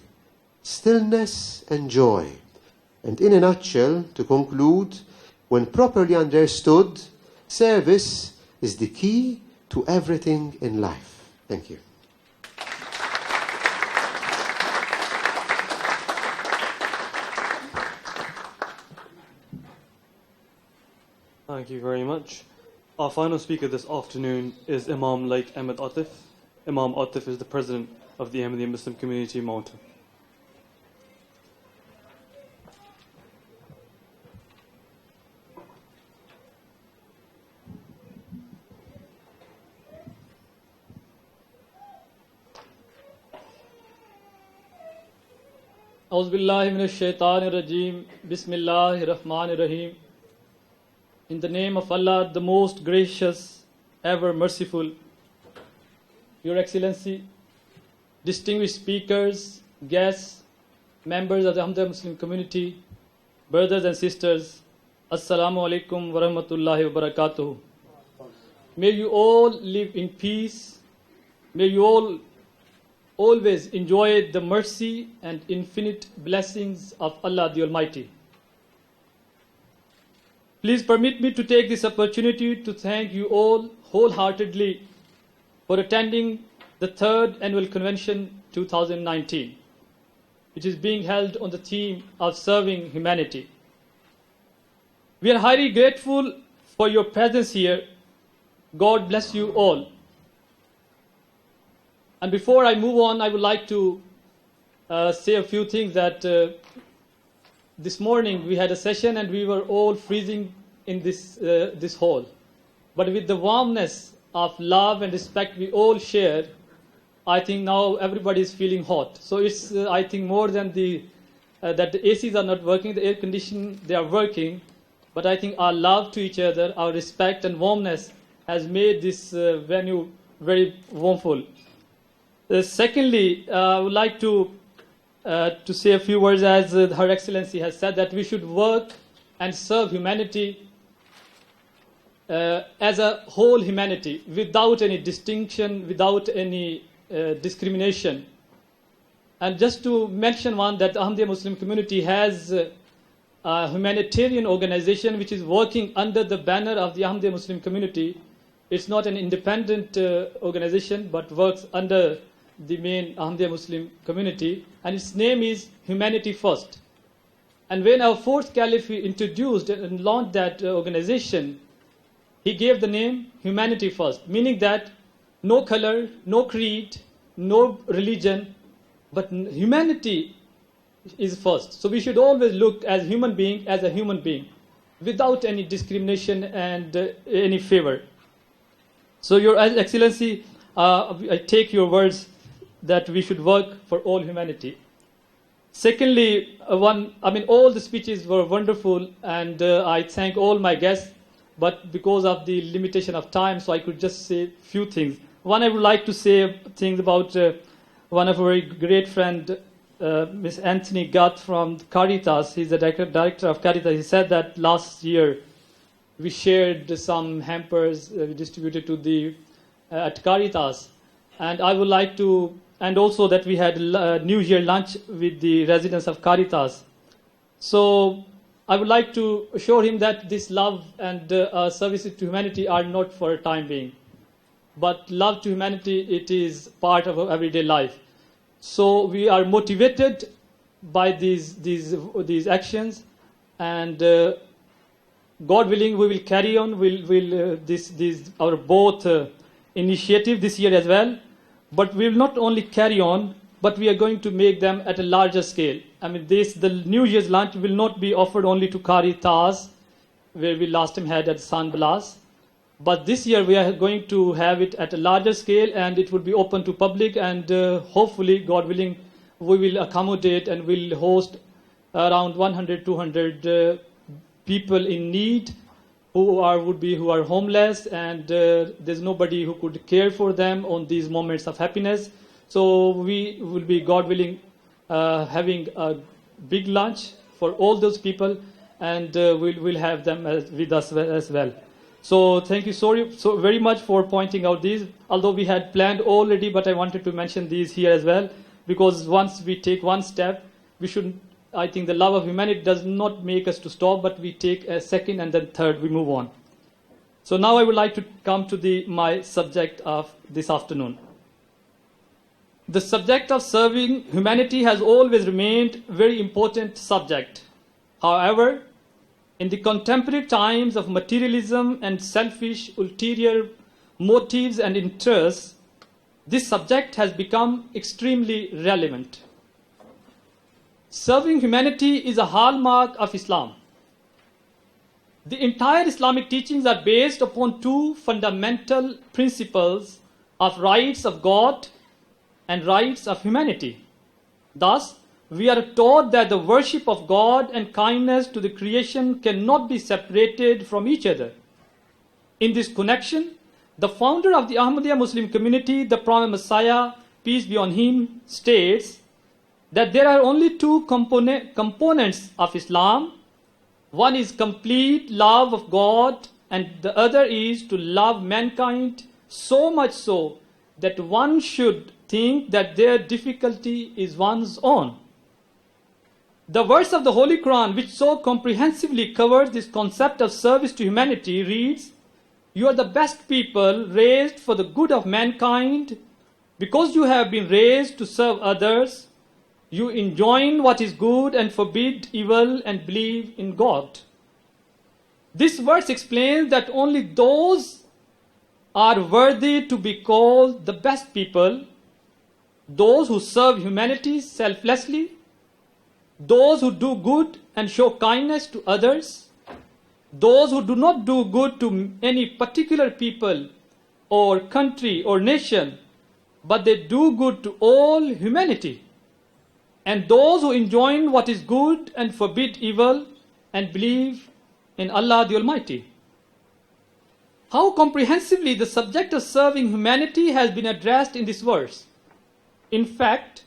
stillness and joy. And in a nutshell, to conclude, when properly understood, service is the key to everything in life. Thank you. Thank you very much. Our final speaker this afternoon is Imam Laiq Ahmed Atif. Imam Atif is the president of the Ahmadiyya Muslim community in Malta. أعوذ باللہ من الشیطان الرجیم بسم اللہ الرحمن الرحیم. In the name of Allah, the most gracious, ever merciful. Your Excellency, distinguished speakers, guests, members of the Ahmadiyya Muslim community, brothers and sisters, Assalamu alaikum wa rahmatullahi wa barakatuh. May you all live in peace. May you all always enjoy the mercy and infinite blessings of Allah the Almighty. Please permit me to take this opportunity to thank you all wholeheartedly for attending the 3rd Annual Convention 2019, which is being held on the theme of serving humanity. We are highly grateful for your presence here. God bless you all. And before I move on, I would like to say a few things that this morning we had a session and we were all freezing in this hall. But with the warmness of love and respect we all share, I think now everybody is feeling hot. So it's, I think, more than that the ACs are not working, the air conditioning, they are working. But I think our love to each other, our respect and warmness has made this venue very warmful. Secondly, I would like to say a few words, as Her Excellency has said, that we should work and serve humanity as a whole humanity, without any distinction, without any discrimination. And just to mention one, that the Ahmadiyya Muslim community has a humanitarian organization which is working under the banner of the Ahmadiyya Muslim community. It's not an independent organization, but works under the main Ahmadiyya Muslim community, and its name is Humanity First. And when our 4th Caliph introduced and launched that organization, he gave the name Humanity First, meaning that no color, no creed, no religion, but humanity is first. So we should always look as a human being, without any discrimination and any favor. So, Your Excellency, I take your words that we should work for all humanity. Secondly, all the speeches were wonderful, and I thank all my guests, but because of the limitation of time, so I could just say a few things. One, I would like to say things about one of our great friend, Ms. Anthony Gutt from Caritas. He's the director of Caritas. He said that last year we shared some hampers we distributed to at Caritas. And I would like to, and also that we had New Year lunch with the residents of Caritas. So I would like to assure him that this love and services to humanity are not for a time being. But love to humanity, it is part of our everyday life. So we are motivated by these actions, and God willing, we will carry on. Our both initiative this year as well. But we will not only carry on, but we are going to make them at a larger scale. The New Year's lunch will not be offered only to Caritas, where we last time had at San Blas. But this year we are going to have it at a larger scale, and it will be open to public, and hopefully, God willing, we will accommodate and will host around 100-200 people in need who are homeless, and there's nobody who could care for them on these moments of happiness. So we will be, God willing, having a big lunch for all those people, and we'll have them with us as well. So thank you so very much for pointing out these, although we had planned already, but I wanted to mention these here as well, because once we take one step, we should, I think the love of humanity does not make us to stop, but we take a second and then third, we move on. So now I would like to come to my subject of this afternoon. The subject of serving humanity has always remained a very important subject. However, In the contemporary times of materialism and selfish ulterior motives and interests, this subject has become extremely relevant. Serving humanity is a hallmark of Islam. The entire Islamic teachings are based upon two fundamental principles of rights of God and rights of humanity. Thus, we are taught that the worship of God and kindness to the creation cannot be separated from each other. In this connection, the founder of the Ahmadiyya Muslim community, the Prophet Messiah, peace be on him, states that there are only two components of Islam. One is complete love of God, and the other is to love mankind so much so that one should think that their difficulty is one's own. The verse of the Holy Quran, which so comprehensively covers this concept of service to humanity, reads, "You are the best people raised for the good of mankind. Because you have been raised to serve others, you enjoin what is good and forbid evil and believe in God." This verse explains that only those are worthy to be called the best people, those who serve humanity selflessly, those who do good and show kindness to others, those who do not do good to any particular people or country or nation, but they do good to all humanity, and those who enjoin what is good and forbid evil and believe in Allah the Almighty. How comprehensively the subject of serving humanity has been addressed in this verse. In fact,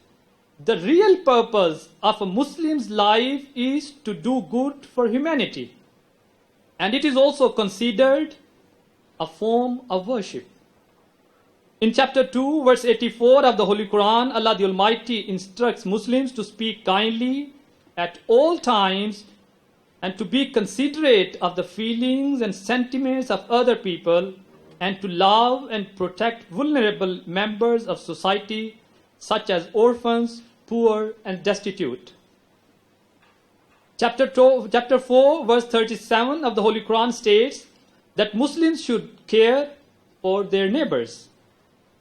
the real purpose of a Muslim's life is to do good for humanity, and it is also considered a form of worship. In chapter 2, verse 84 of the Holy Quran, Allah the Almighty instructs Muslims to speak kindly at all times and to be considerate of the feelings and sentiments of other people, and to love and protect vulnerable members of society such as orphans, poor and destitute. Chapter 4, verse 37 of the Holy Quran states that Muslims should care for their neighbors.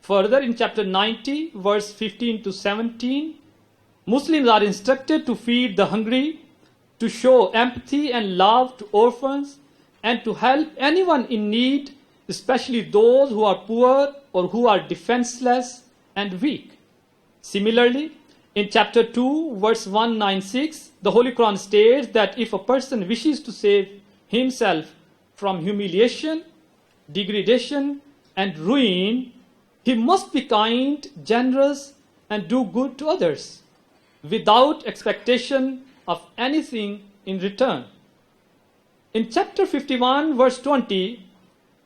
Further, in chapter 90, verse 15 to 17, Muslims are instructed to feed the hungry, to show empathy and love to orphans, and to help anyone in need, especially those who are poor or who are defenseless and weak. Similarly, in chapter 2, verse 196, the Holy Quran states that if a person wishes to save himself from humiliation, degradation, and ruin, he must be kind, generous, and do good to others, without expectation of anything in return. In chapter 51, verse 20,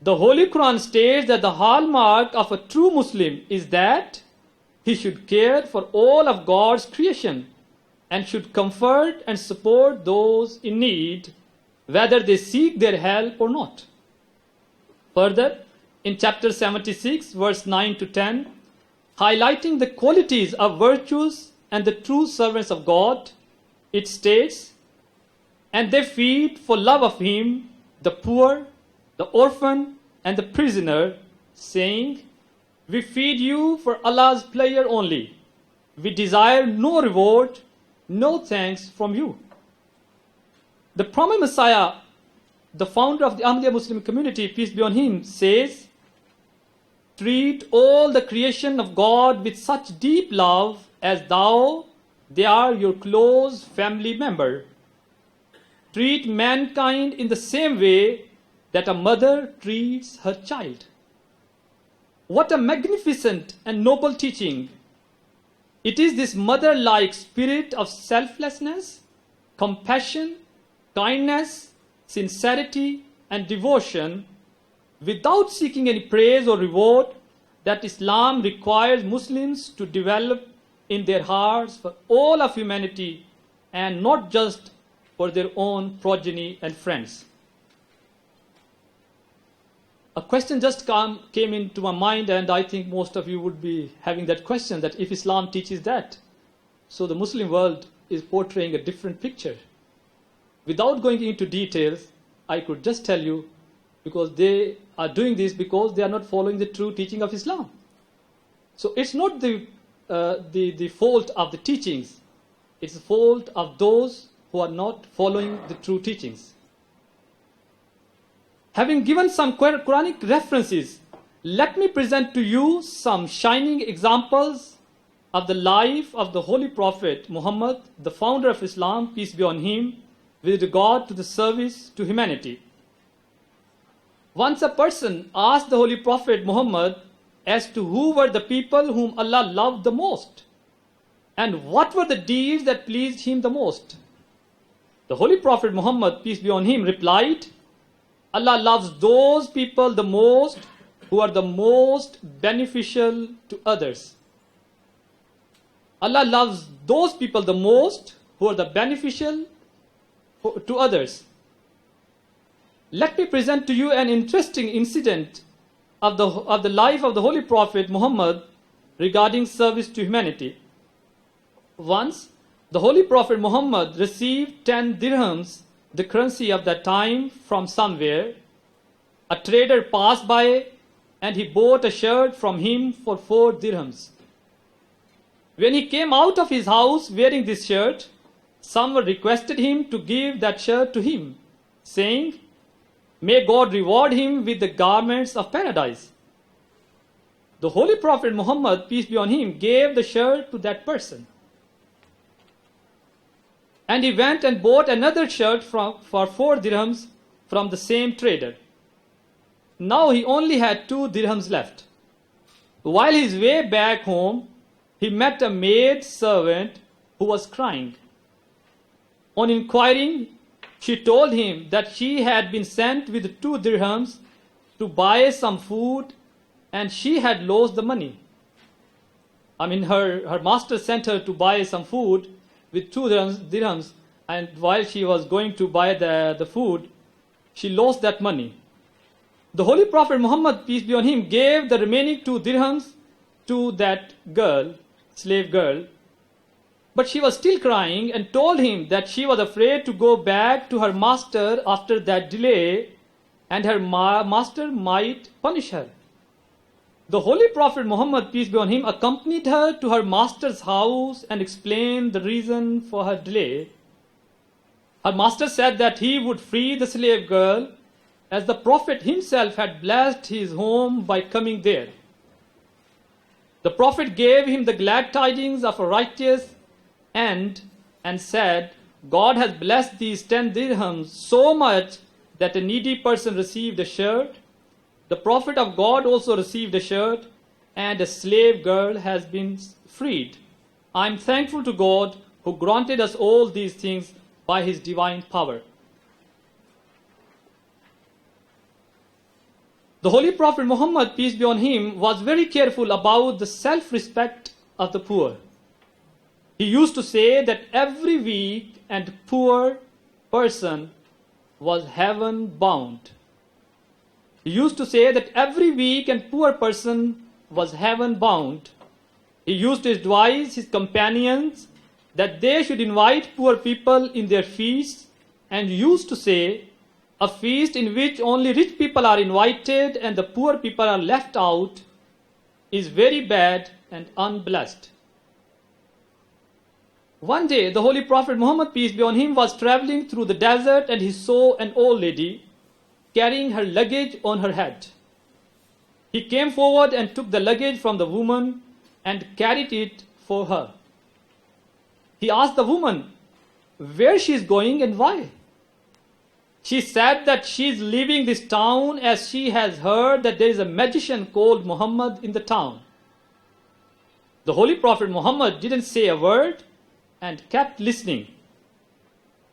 the Holy Quran states that the hallmark of a true Muslim is that he should care for all of God's creation and should comfort and support those in need, whether they seek their help or not. Further, in chapter 76, verse 9 to 10, highlighting the qualities of virtues and the true servants of God, it states, "And they feed for love of him the poor, the orphan, and the prisoner, saying, we feed you for Allah's pleasure only. We desire no reward, no thanks from you." The Prophet Messiah, the founder of the Ahmadiyya Muslim community, peace be on him, says, "Treat all the creation of God with such deep love as though they are your close family member. Treat mankind in the same way that a mother treats her child." What a magnificent and noble teaching. It is this mother-like spirit of selflessness, compassion, kindness, sincerity, and devotion, without seeking any praise or reward, that Islam requires Muslims to develop in their hearts for all of humanity and not just for their own progeny and friends. A question just came into my mind, and I think most of you would be having that question, that if Islam teaches that, so the Muslim world is portraying a different picture. without going into details, I could just tell you, because they are doing this because they are not following the true teaching of Islam. So it's not the fault of the teachings, it's the fault of those who are not following the true teachings. Having given some Quranic references, let me present to you some shining examples of the life of the Holy Prophet Muhammad, the founder of Islam, peace be on him, with regard to the service to humanity. Once a person asked the Holy Prophet Muhammad as to who were the people whom Allah loved the most, and what were the deeds that pleased him the most. The Holy Prophet Muhammad, peace be on him, replied, Allah loves those people the most who are the most beneficial to others. Allah loves those people the most who are the beneficial to others. Let me present to you an interesting incident of the life of the Holy Prophet Muhammad regarding service to humanity. Once, the Holy Prophet Muhammad received 10 dirhams, the currency of that time, from somewhere. A trader passed by and he bought a shirt from him for 4 dirhams. When he came out of his house wearing this shirt, someone requested him to give that shirt to him, saying, "May God reward him with the garments of paradise." The Holy Prophet Muhammad, peace be on him, gave the shirt to that person. And he went and bought another shirt for 4 dirhams from the same trader. Now he only had 2 dirhams left. While his way back home, he met a maid servant who was crying. On inquiring, she told him that she had been sent with 2 dirhams to buy some food and she had lost the money. Her master sent her to buy some food with 2 dirhams, and while she was going to buy the food, she lost that money. The Holy Prophet Muhammad, peace be on him, gave the remaining 2 dirhams to that girl, slave girl, but she was still crying and told him that she was afraid to go back to her master after that delay, and her master might punish her. The Holy Prophet Muhammad, peace be on him, accompanied her to her master's house and explained the reason for her delay. Her master said that he would free the slave girl, as the Prophet himself had blessed his home by coming there. The Prophet gave him the glad tidings of a righteous end and said, "God has blessed these 10 dirhams so much that a needy person received a shirt. The Prophet of God also received a shirt, and a slave girl has been freed. I am thankful to God who granted us all these things by his divine power." The Holy Prophet Muhammad, peace be on him, was very careful about the self-respect of the poor. He used to say that every weak and poor person was heaven bound. He used to say that every weak and poor person was heaven bound. He used to advise his companions that they should invite poor people in their feasts, and used to say, "A feast in which only rich people are invited and the poor people are left out is very bad and unblessed." One day, the Holy Prophet Muhammad, peace be on him, was traveling through the desert and he saw an old lady carrying her luggage on her head. He came forward and took the luggage from the woman and carried it for her. He asked the woman where she is going and why. She said that she is leaving this town as she has heard that there is a magician called Muhammad in the town. The Holy Prophet Muhammad didn't say a word and kept listening.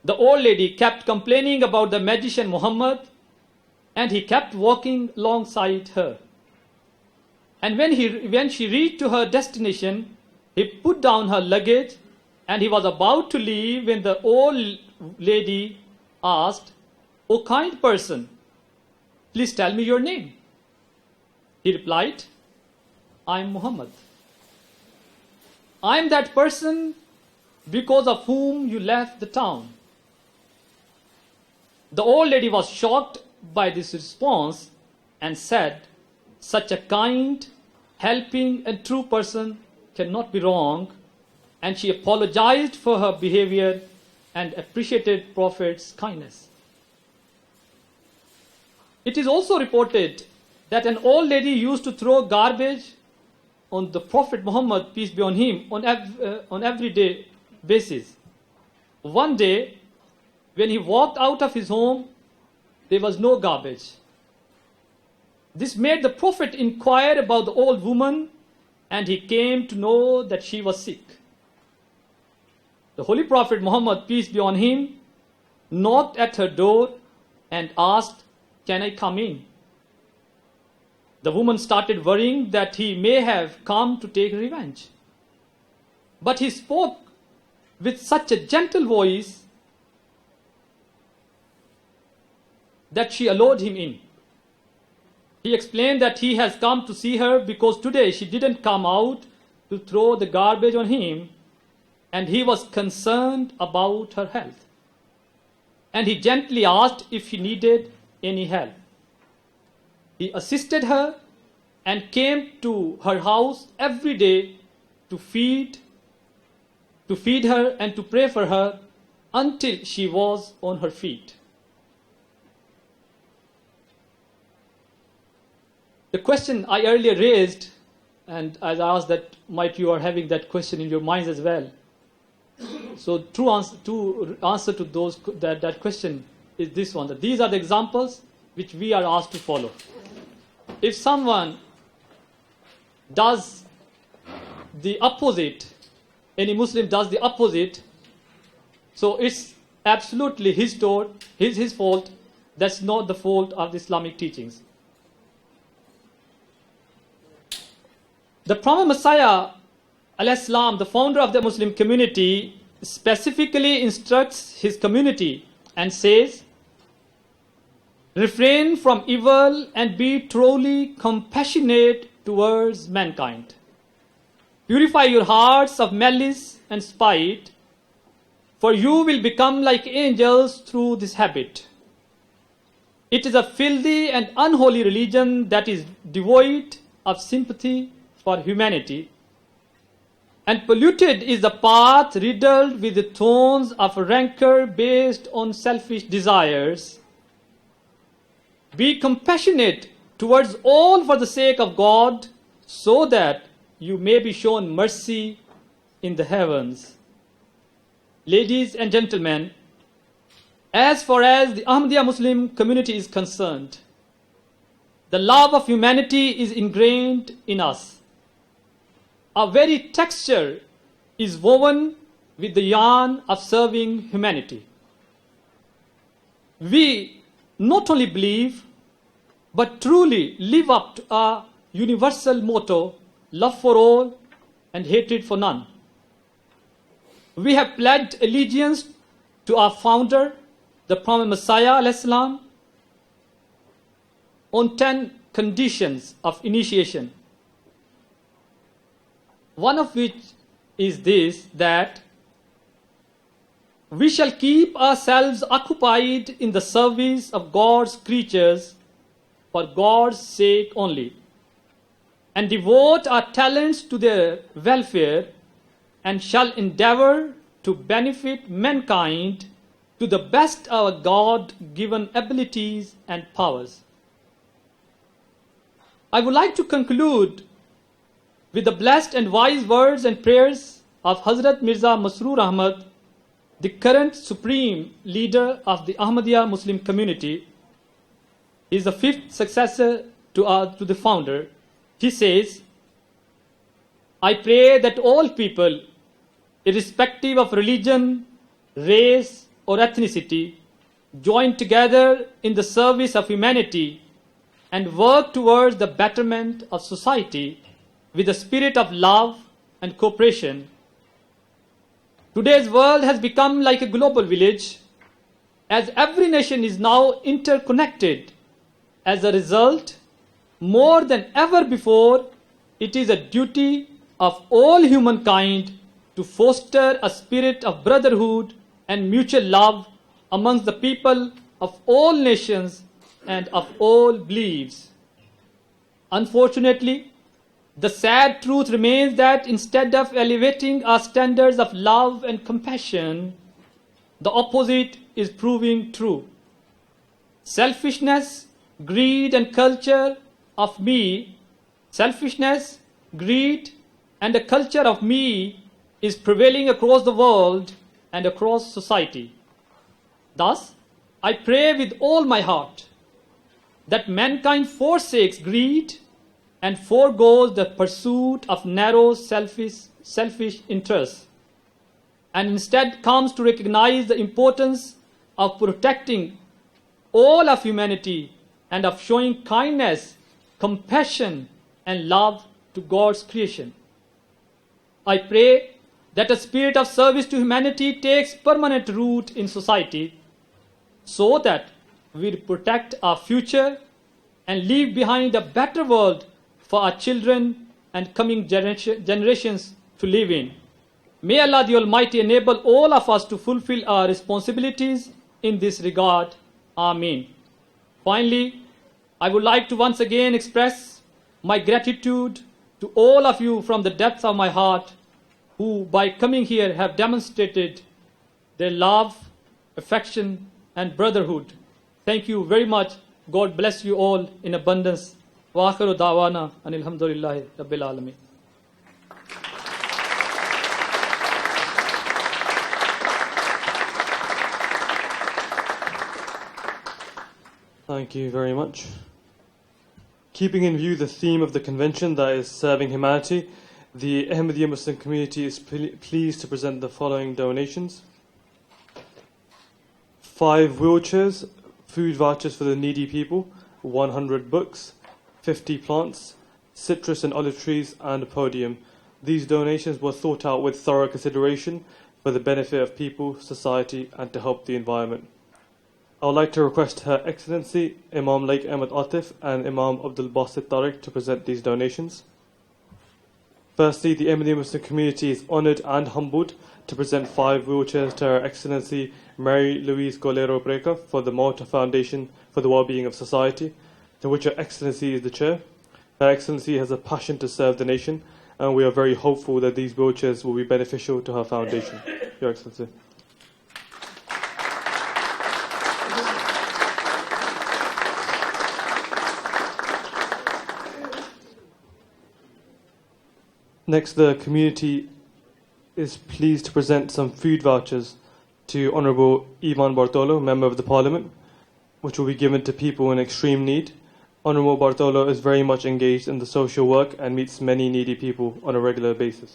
The old lady kept complaining about the magician Muhammad, and he kept walking alongside her. And when she reached to her destination, he put down her luggage and he was about to leave when the old lady asked, "O kind person, please tell me your name." He replied, "I am Muhammad. I am that person because of whom you left the town." The old lady was shocked by this response and said, such a kind, helping and true person cannot be wrong, and she apologized for her behavior and appreciated Prophet's kindness. It is also reported that an old lady used to throw garbage on the Prophet Muhammad, peace be on him, on everyday basis. One day, when he walked out of his home, there was no garbage. This made the Prophet inquire about the old woman, and he came to know that she was sick. The Holy Prophet Muhammad, peace be on him, knocked at her door and asked, "Can I come in?" The woman started worrying that he may have come to take revenge. But he spoke with such a gentle voice that she allowed him in. He explained that he has come to see her because today she didn't come out to throw the garbage on him, and he was concerned about her health. And he gently asked if she needed any help. He assisted her and came to her house every day to feed her and to pray for her until she was on her feet. The question I earlier raised, and as I asked that might you are having that question in your minds as well. So true answer to that question is this one, that these are the examples which we are asked to follow. If someone does the opposite, any Muslim does the opposite, so it's absolutely his fault. That's not the fault of the Islamic teachings. The Prophet Messiah, al-Islam, the founder of the Muslim community, specifically instructs his community and says, refrain from evil and be truly compassionate towards mankind. Purify your hearts of malice and spite, for you will become like angels through this habit. It is a filthy and unholy religion that is devoid of sympathy for humanity, and polluted is the path riddled with the thorns of rancor based on selfish desires. Be compassionate towards all for the sake of God, so that you may be shown mercy in the heavens. Ladies and gentlemen, as far as the Ahmadiyya Muslim community is concerned, the love of humanity is ingrained in us. Our very texture is woven with the yarn of serving humanity. We not only believe, but truly live up to our universal motto, love for all and hatred for none. We have pledged allegiance to our founder, the Prophet Messiah al-Islam, on 10 conditions of initiation. One of which is this, that we shall keep ourselves occupied in the service of God's creatures for God's sake only, and devote our talents to their welfare, and shall endeavor to benefit mankind to the best of our God-given abilities and powers. I would like to conclude with the blessed and wise words and prayers of Hazrat Mirza Masroor Ahmad, the current supreme leader of the Ahmadiyya Muslim community. He is the 5th successor to the founder. He says, I pray that all people, irrespective of religion, race, or ethnicity, join together in the service of humanity and work towards the betterment of society with a spirit of love and cooperation. Today's world has become like a global village, as every nation is now interconnected. As a result, more than ever before, it is a duty of all humankind to foster a spirit of brotherhood and mutual love amongst the people of all nations and of all beliefs. Unfortunately, the sad truth remains that instead of elevating our standards of love and compassion, the opposite is proving true. Selfishness, greed, and culture of me, selfishness, greed, and a culture of me is prevailing across the world and across society. Thus, I pray with all my heart that mankind forsakes greed and forgoes the pursuit of narrow, selfish interests, and instead comes to recognize the importance of protecting all of humanity and of showing kindness, compassion, and love to God's creation. I pray that a spirit of service to humanity takes permanent root in society so that we protect our future and leave behind a better world for our children and coming generations to live in. May Allah the Almighty enable all of us to fulfill our responsibilities in this regard. Ameen. Finally, I would like to once again express my gratitude to all of you from the depths of my heart who, by coming here, have demonstrated their love, affection, and brotherhood. Thank you very much. God bless you all in abundance. Wa akhiru da'wana anil hamdulillahi rabbil alameen. Thank you very much. Keeping in view the theme of the convention, that is serving humanity, the Ahmadiyya Muslim community is pleased to present the following donations: 5 wheelchairs, food vouchers for the needy people, 100 books, 50 plants, citrus and olive trees, and a podium. These donations were thought out with thorough consideration for the benefit of people, society, and to help the environment. I would like to request Her Excellency Imam Laiq Ahmed Atif and Imam Abdul Basit Tariq to present these donations. Firstly, the Emeritus Muslim community is honoured and humbled to present 5 wheelchairs to Her Excellency Marie-Louise Coleiro Preca for the Malta Foundation for the Wellbeing of Society, to which Her Excellency is the chair. Her Excellency has a passion to serve the nation, and we are very hopeful that these wheelchairs will be beneficial to her foundation. Your Excellency. Next, the community is pleased to present some food vouchers to Honourable Ivan Bartolo, Member of the Parliament, which will be given to people in extreme need. Honourable Bartolo is very much engaged in the social work and meets many needy people on a regular basis.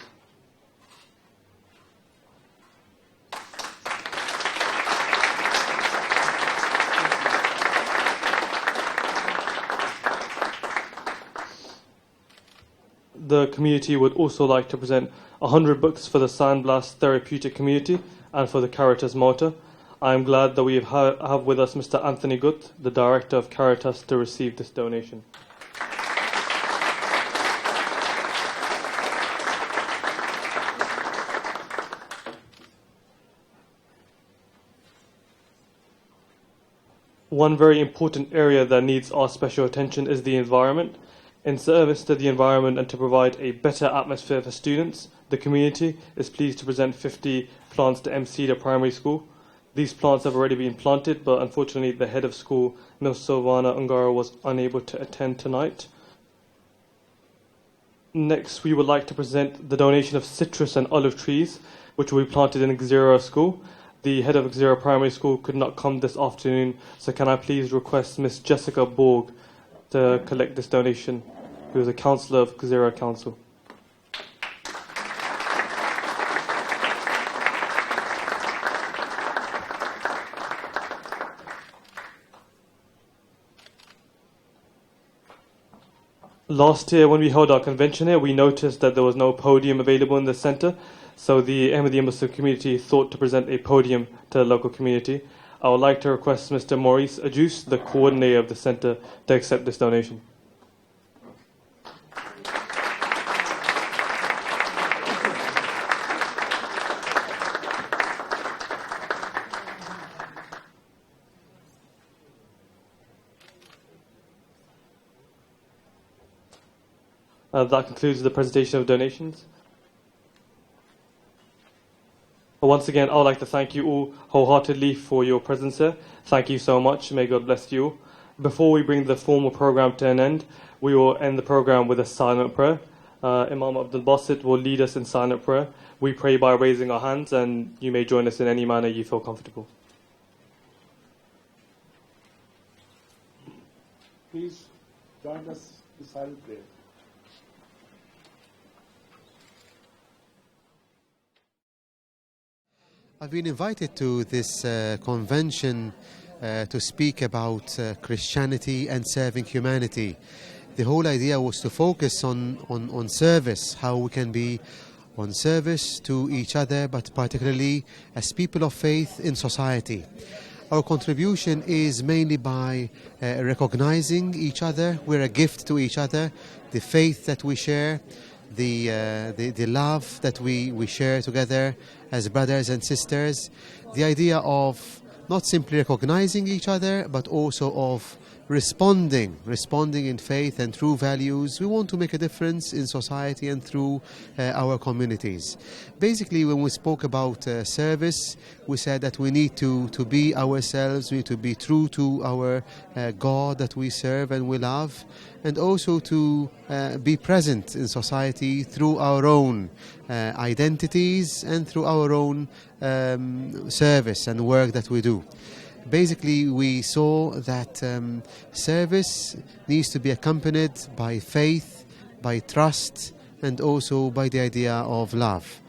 The community would also like to present 100 books for the Sandblast Therapeutic Community and for the Caritas Malta. I am glad that we have with us Mr. Anthony Gutt, the Director of Caritas, to receive this donation. One very important area that needs our special attention is the environment. In service to the environment and to provide a better atmosphere for students, the community is pleased to present 50 plants to Cedar Primary School. These plants have already been planted, but unfortunately the head of school, Ms. Sylvana Ungara, was unable to attend tonight. Next, we would like to present the donation of citrus and olive trees, which will be planted in Xera School. The head of Xera Primary School could not come this afternoon, so can I please request Ms. Jessica Borg to collect this donation, who is a councillor of Xera Council. Last year, when we held our convention here, we noticed that there was no podium available in the centre, so the Ahmadiyya Muslim community thought to present a podium to the local community. I would like to request Mr. Maurice Ajus, the coordinator of the centre, to accept this donation. That concludes the presentation of donations. Once again, I would like to thank you all wholeheartedly for your presence here. Thank you so much. May God bless you. Before we bring the formal program to an end, we will end the program with a silent prayer. Imam Abdul Basit will lead us in silent prayer. We pray by raising our hands, and you may join us in any manner you feel comfortable. Please join us in silent prayer. I've been invited to this convention to speak about Christianity and serving humanity. The whole idea was to focus on service, how we can be on service to each other, but particularly as people of faith in society. Our contribution is mainly by recognizing each other. We're a gift to each other, the faith that we share, the love that we share together as brothers and sisters, the idea of not simply recognizing each other, but also of responding in faith and true values. We want to make a difference in society and through our communities. Basically, when we spoke about service, we said that we need to be ourselves, we need to be true to our God that we serve and we love, and also to be present in society through our own identities and through our own service and work that we do. Basically, we saw that service needs to be accompanied by faith, by trust, and also by the idea of love.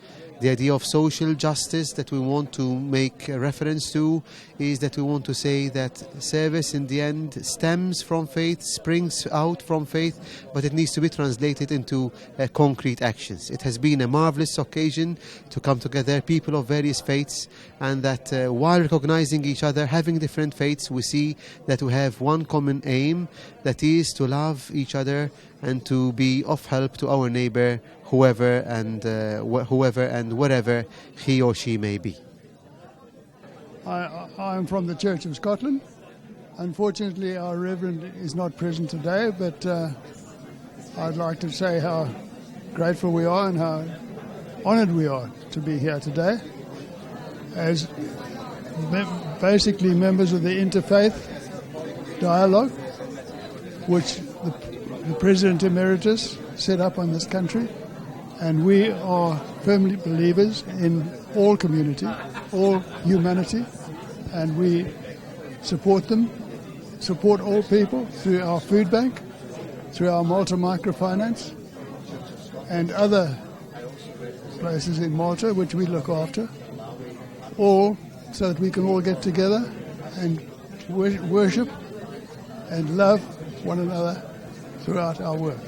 The idea of social justice that we want to make a reference to is that we want to say that service in the end stems from faith, springs out from faith, but it needs to be translated into concrete actions. It has been a marvelous occasion to come together, people of various faiths, and that while recognizing each other, having different faiths, we see that we have one common aim, that is to love each other and to be of help to our neighbor, whoever and wherever he or she may be. I'm from the Church of Scotland. Unfortunately, our Reverend is not present today, but I'd like to say how grateful we are and how honoured we are to be here today as basically members of the Interfaith Dialogue, which the President Emeritus set up on this country. And we are firmly believers in all community, all humanity, and we support them, support all people through our food bank, through our Malta microfinance, and other places in Malta which we look after, all so that we can all get together and worship and love one another throughout our work.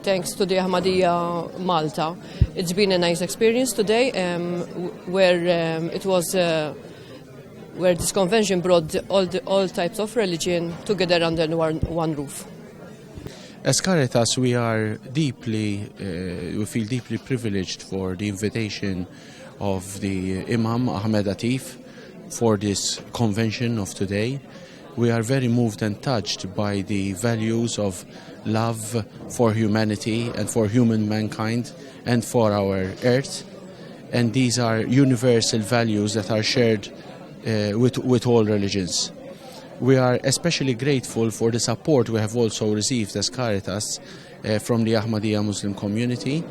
Thanks to the Ahmadiyya Malta. It's been a nice experience today where this convention brought all types of religion together under one roof. As Caritas, we feel deeply privileged for the invitation of the Imam Ahmed Atif for this convention of today. We are very moved and touched by the values of love for humanity and for human mankind and for our earth. And these are universal values that are shared with all religions. We are especially grateful for the support we have also received as Caritas from the Ahmadiyya Muslim community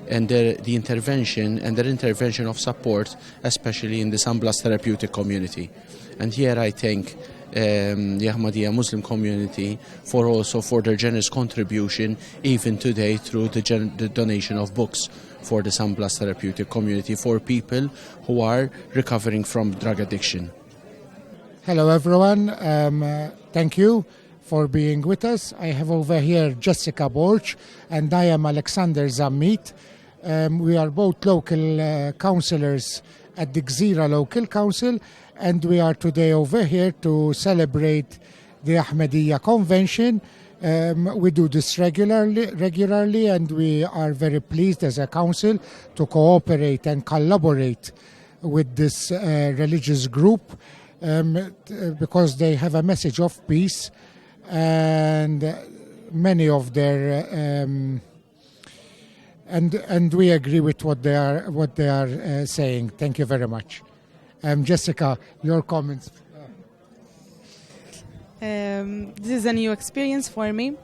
and their intervention of support, especially in the San Blas therapeutic community. And here I thank the Ahmadiyya Muslim community for their generous contribution even today through the donation of books for the San Blas therapeutic community for people who are recovering from drug addiction. Hello everyone, thank you for being with us. I have over here Jessica Borch and I am Alexander Zammit. We are both local councillors at the Gżira Local Council, and we are today over here to celebrate the Ahmadiyya Convention. We do this regularly, and we are very pleased as a council to cooperate and collaborate with this religious group because they have a message of peace and many of their and we agree with what they are saying. Thank you very much. Jessica, your comments. This is a new experience for me.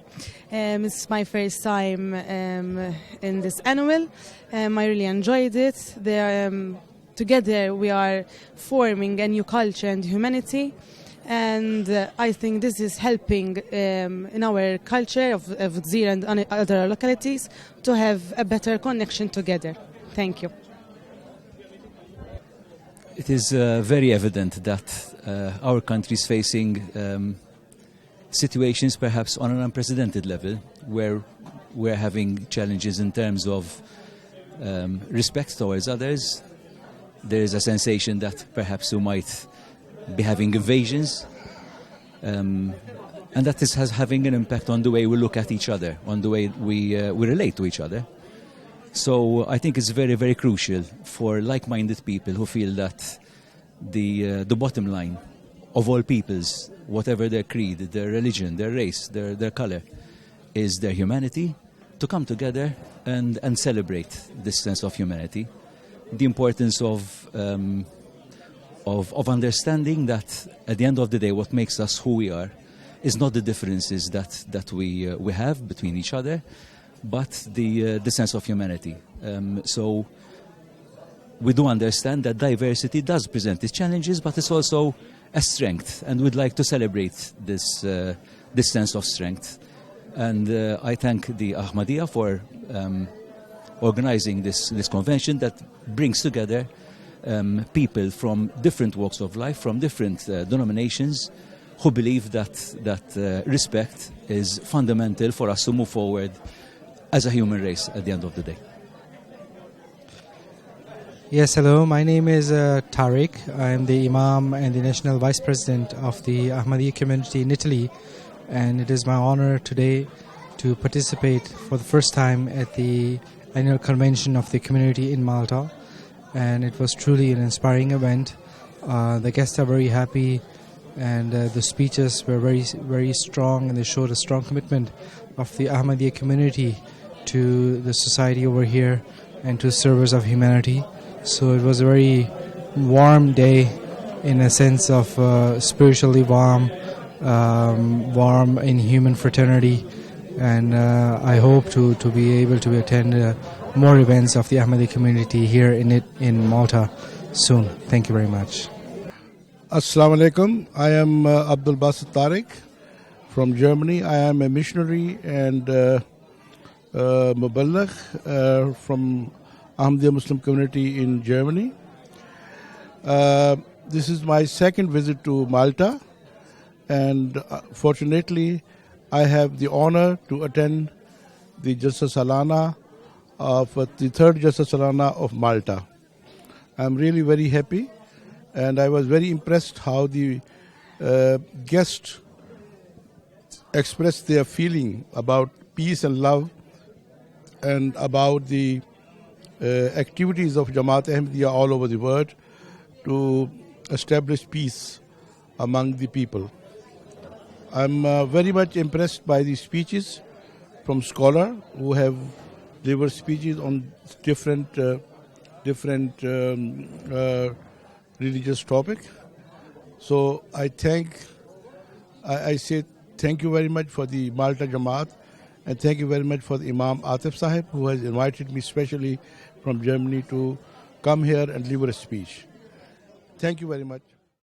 It's my first time in this annual. I really enjoyed it. Together we are forming a new culture and humanity. And I think this is helping in our culture of Zir and other localities to have a better connection together. Thank you. It is very evident that our country is facing situations perhaps on an unprecedented level where we're having challenges in terms of respect towards others. There is a sensation that perhaps we might be having invasions, and that is having an impact on the way we look at each other, on the way we relate to each other. So I think it's very, very crucial for like-minded people who feel that the bottom line of all peoples, whatever their creed, their religion, their race, their color, is their humanity, to come together and celebrate this sense of humanity. The importance of understanding that at the end of the day, what makes us who we are is not the differences that we have between each other, but the sense of humanity. So we do understand that diversity does present its challenges, but it's also a strength, and we'd like to celebrate this sense of strength. And I thank the Ahmadiyya for organizing this convention that brings together people from different walks of life, from different denominations, who believe that respect is fundamental for us to move forward as a human race at the end of the day. Yes, hello. My name is Tariq. I am the Imam and the National Vice President of the Ahmadiyya community in Italy, and it is my honor today to participate for the first time at the annual convention of the community in Malta, and it was truly an inspiring event. The guests are very happy, and the speeches were very, very strong, and they showed a strong commitment of the Ahmadiyya community to the society over here and to service of humanity. So it was a very warm day in a sense of spiritually warm, warm in human fraternity, and I hope to be able to attend more events of the Ahmadiyya community here in Malta soon. Thank you very much. Assalamu alaikum. I am Abdul Basit Tariq from Germany. I am a missionary and Muballigh from Ahmadiyya Muslim community in Germany. This is my second visit to Malta, and fortunately I have the honor to attend the Jalsa Salana of the third Jalsa Salana of Malta. I'm really very happy, and I was very impressed how the guests expressed their feeling about peace and love, and about the activities of Jamaat Ahmadiyya all over the world to establish peace among the people. I'm very much impressed by the speeches from scholars who have delivered speeches on different religious topics. So I say thank you very much for the Malta Jamaat, and thank you very much for the Imam Atif Sahib, who has invited me specially from Germany to come here and deliver a speech. Thank you very much.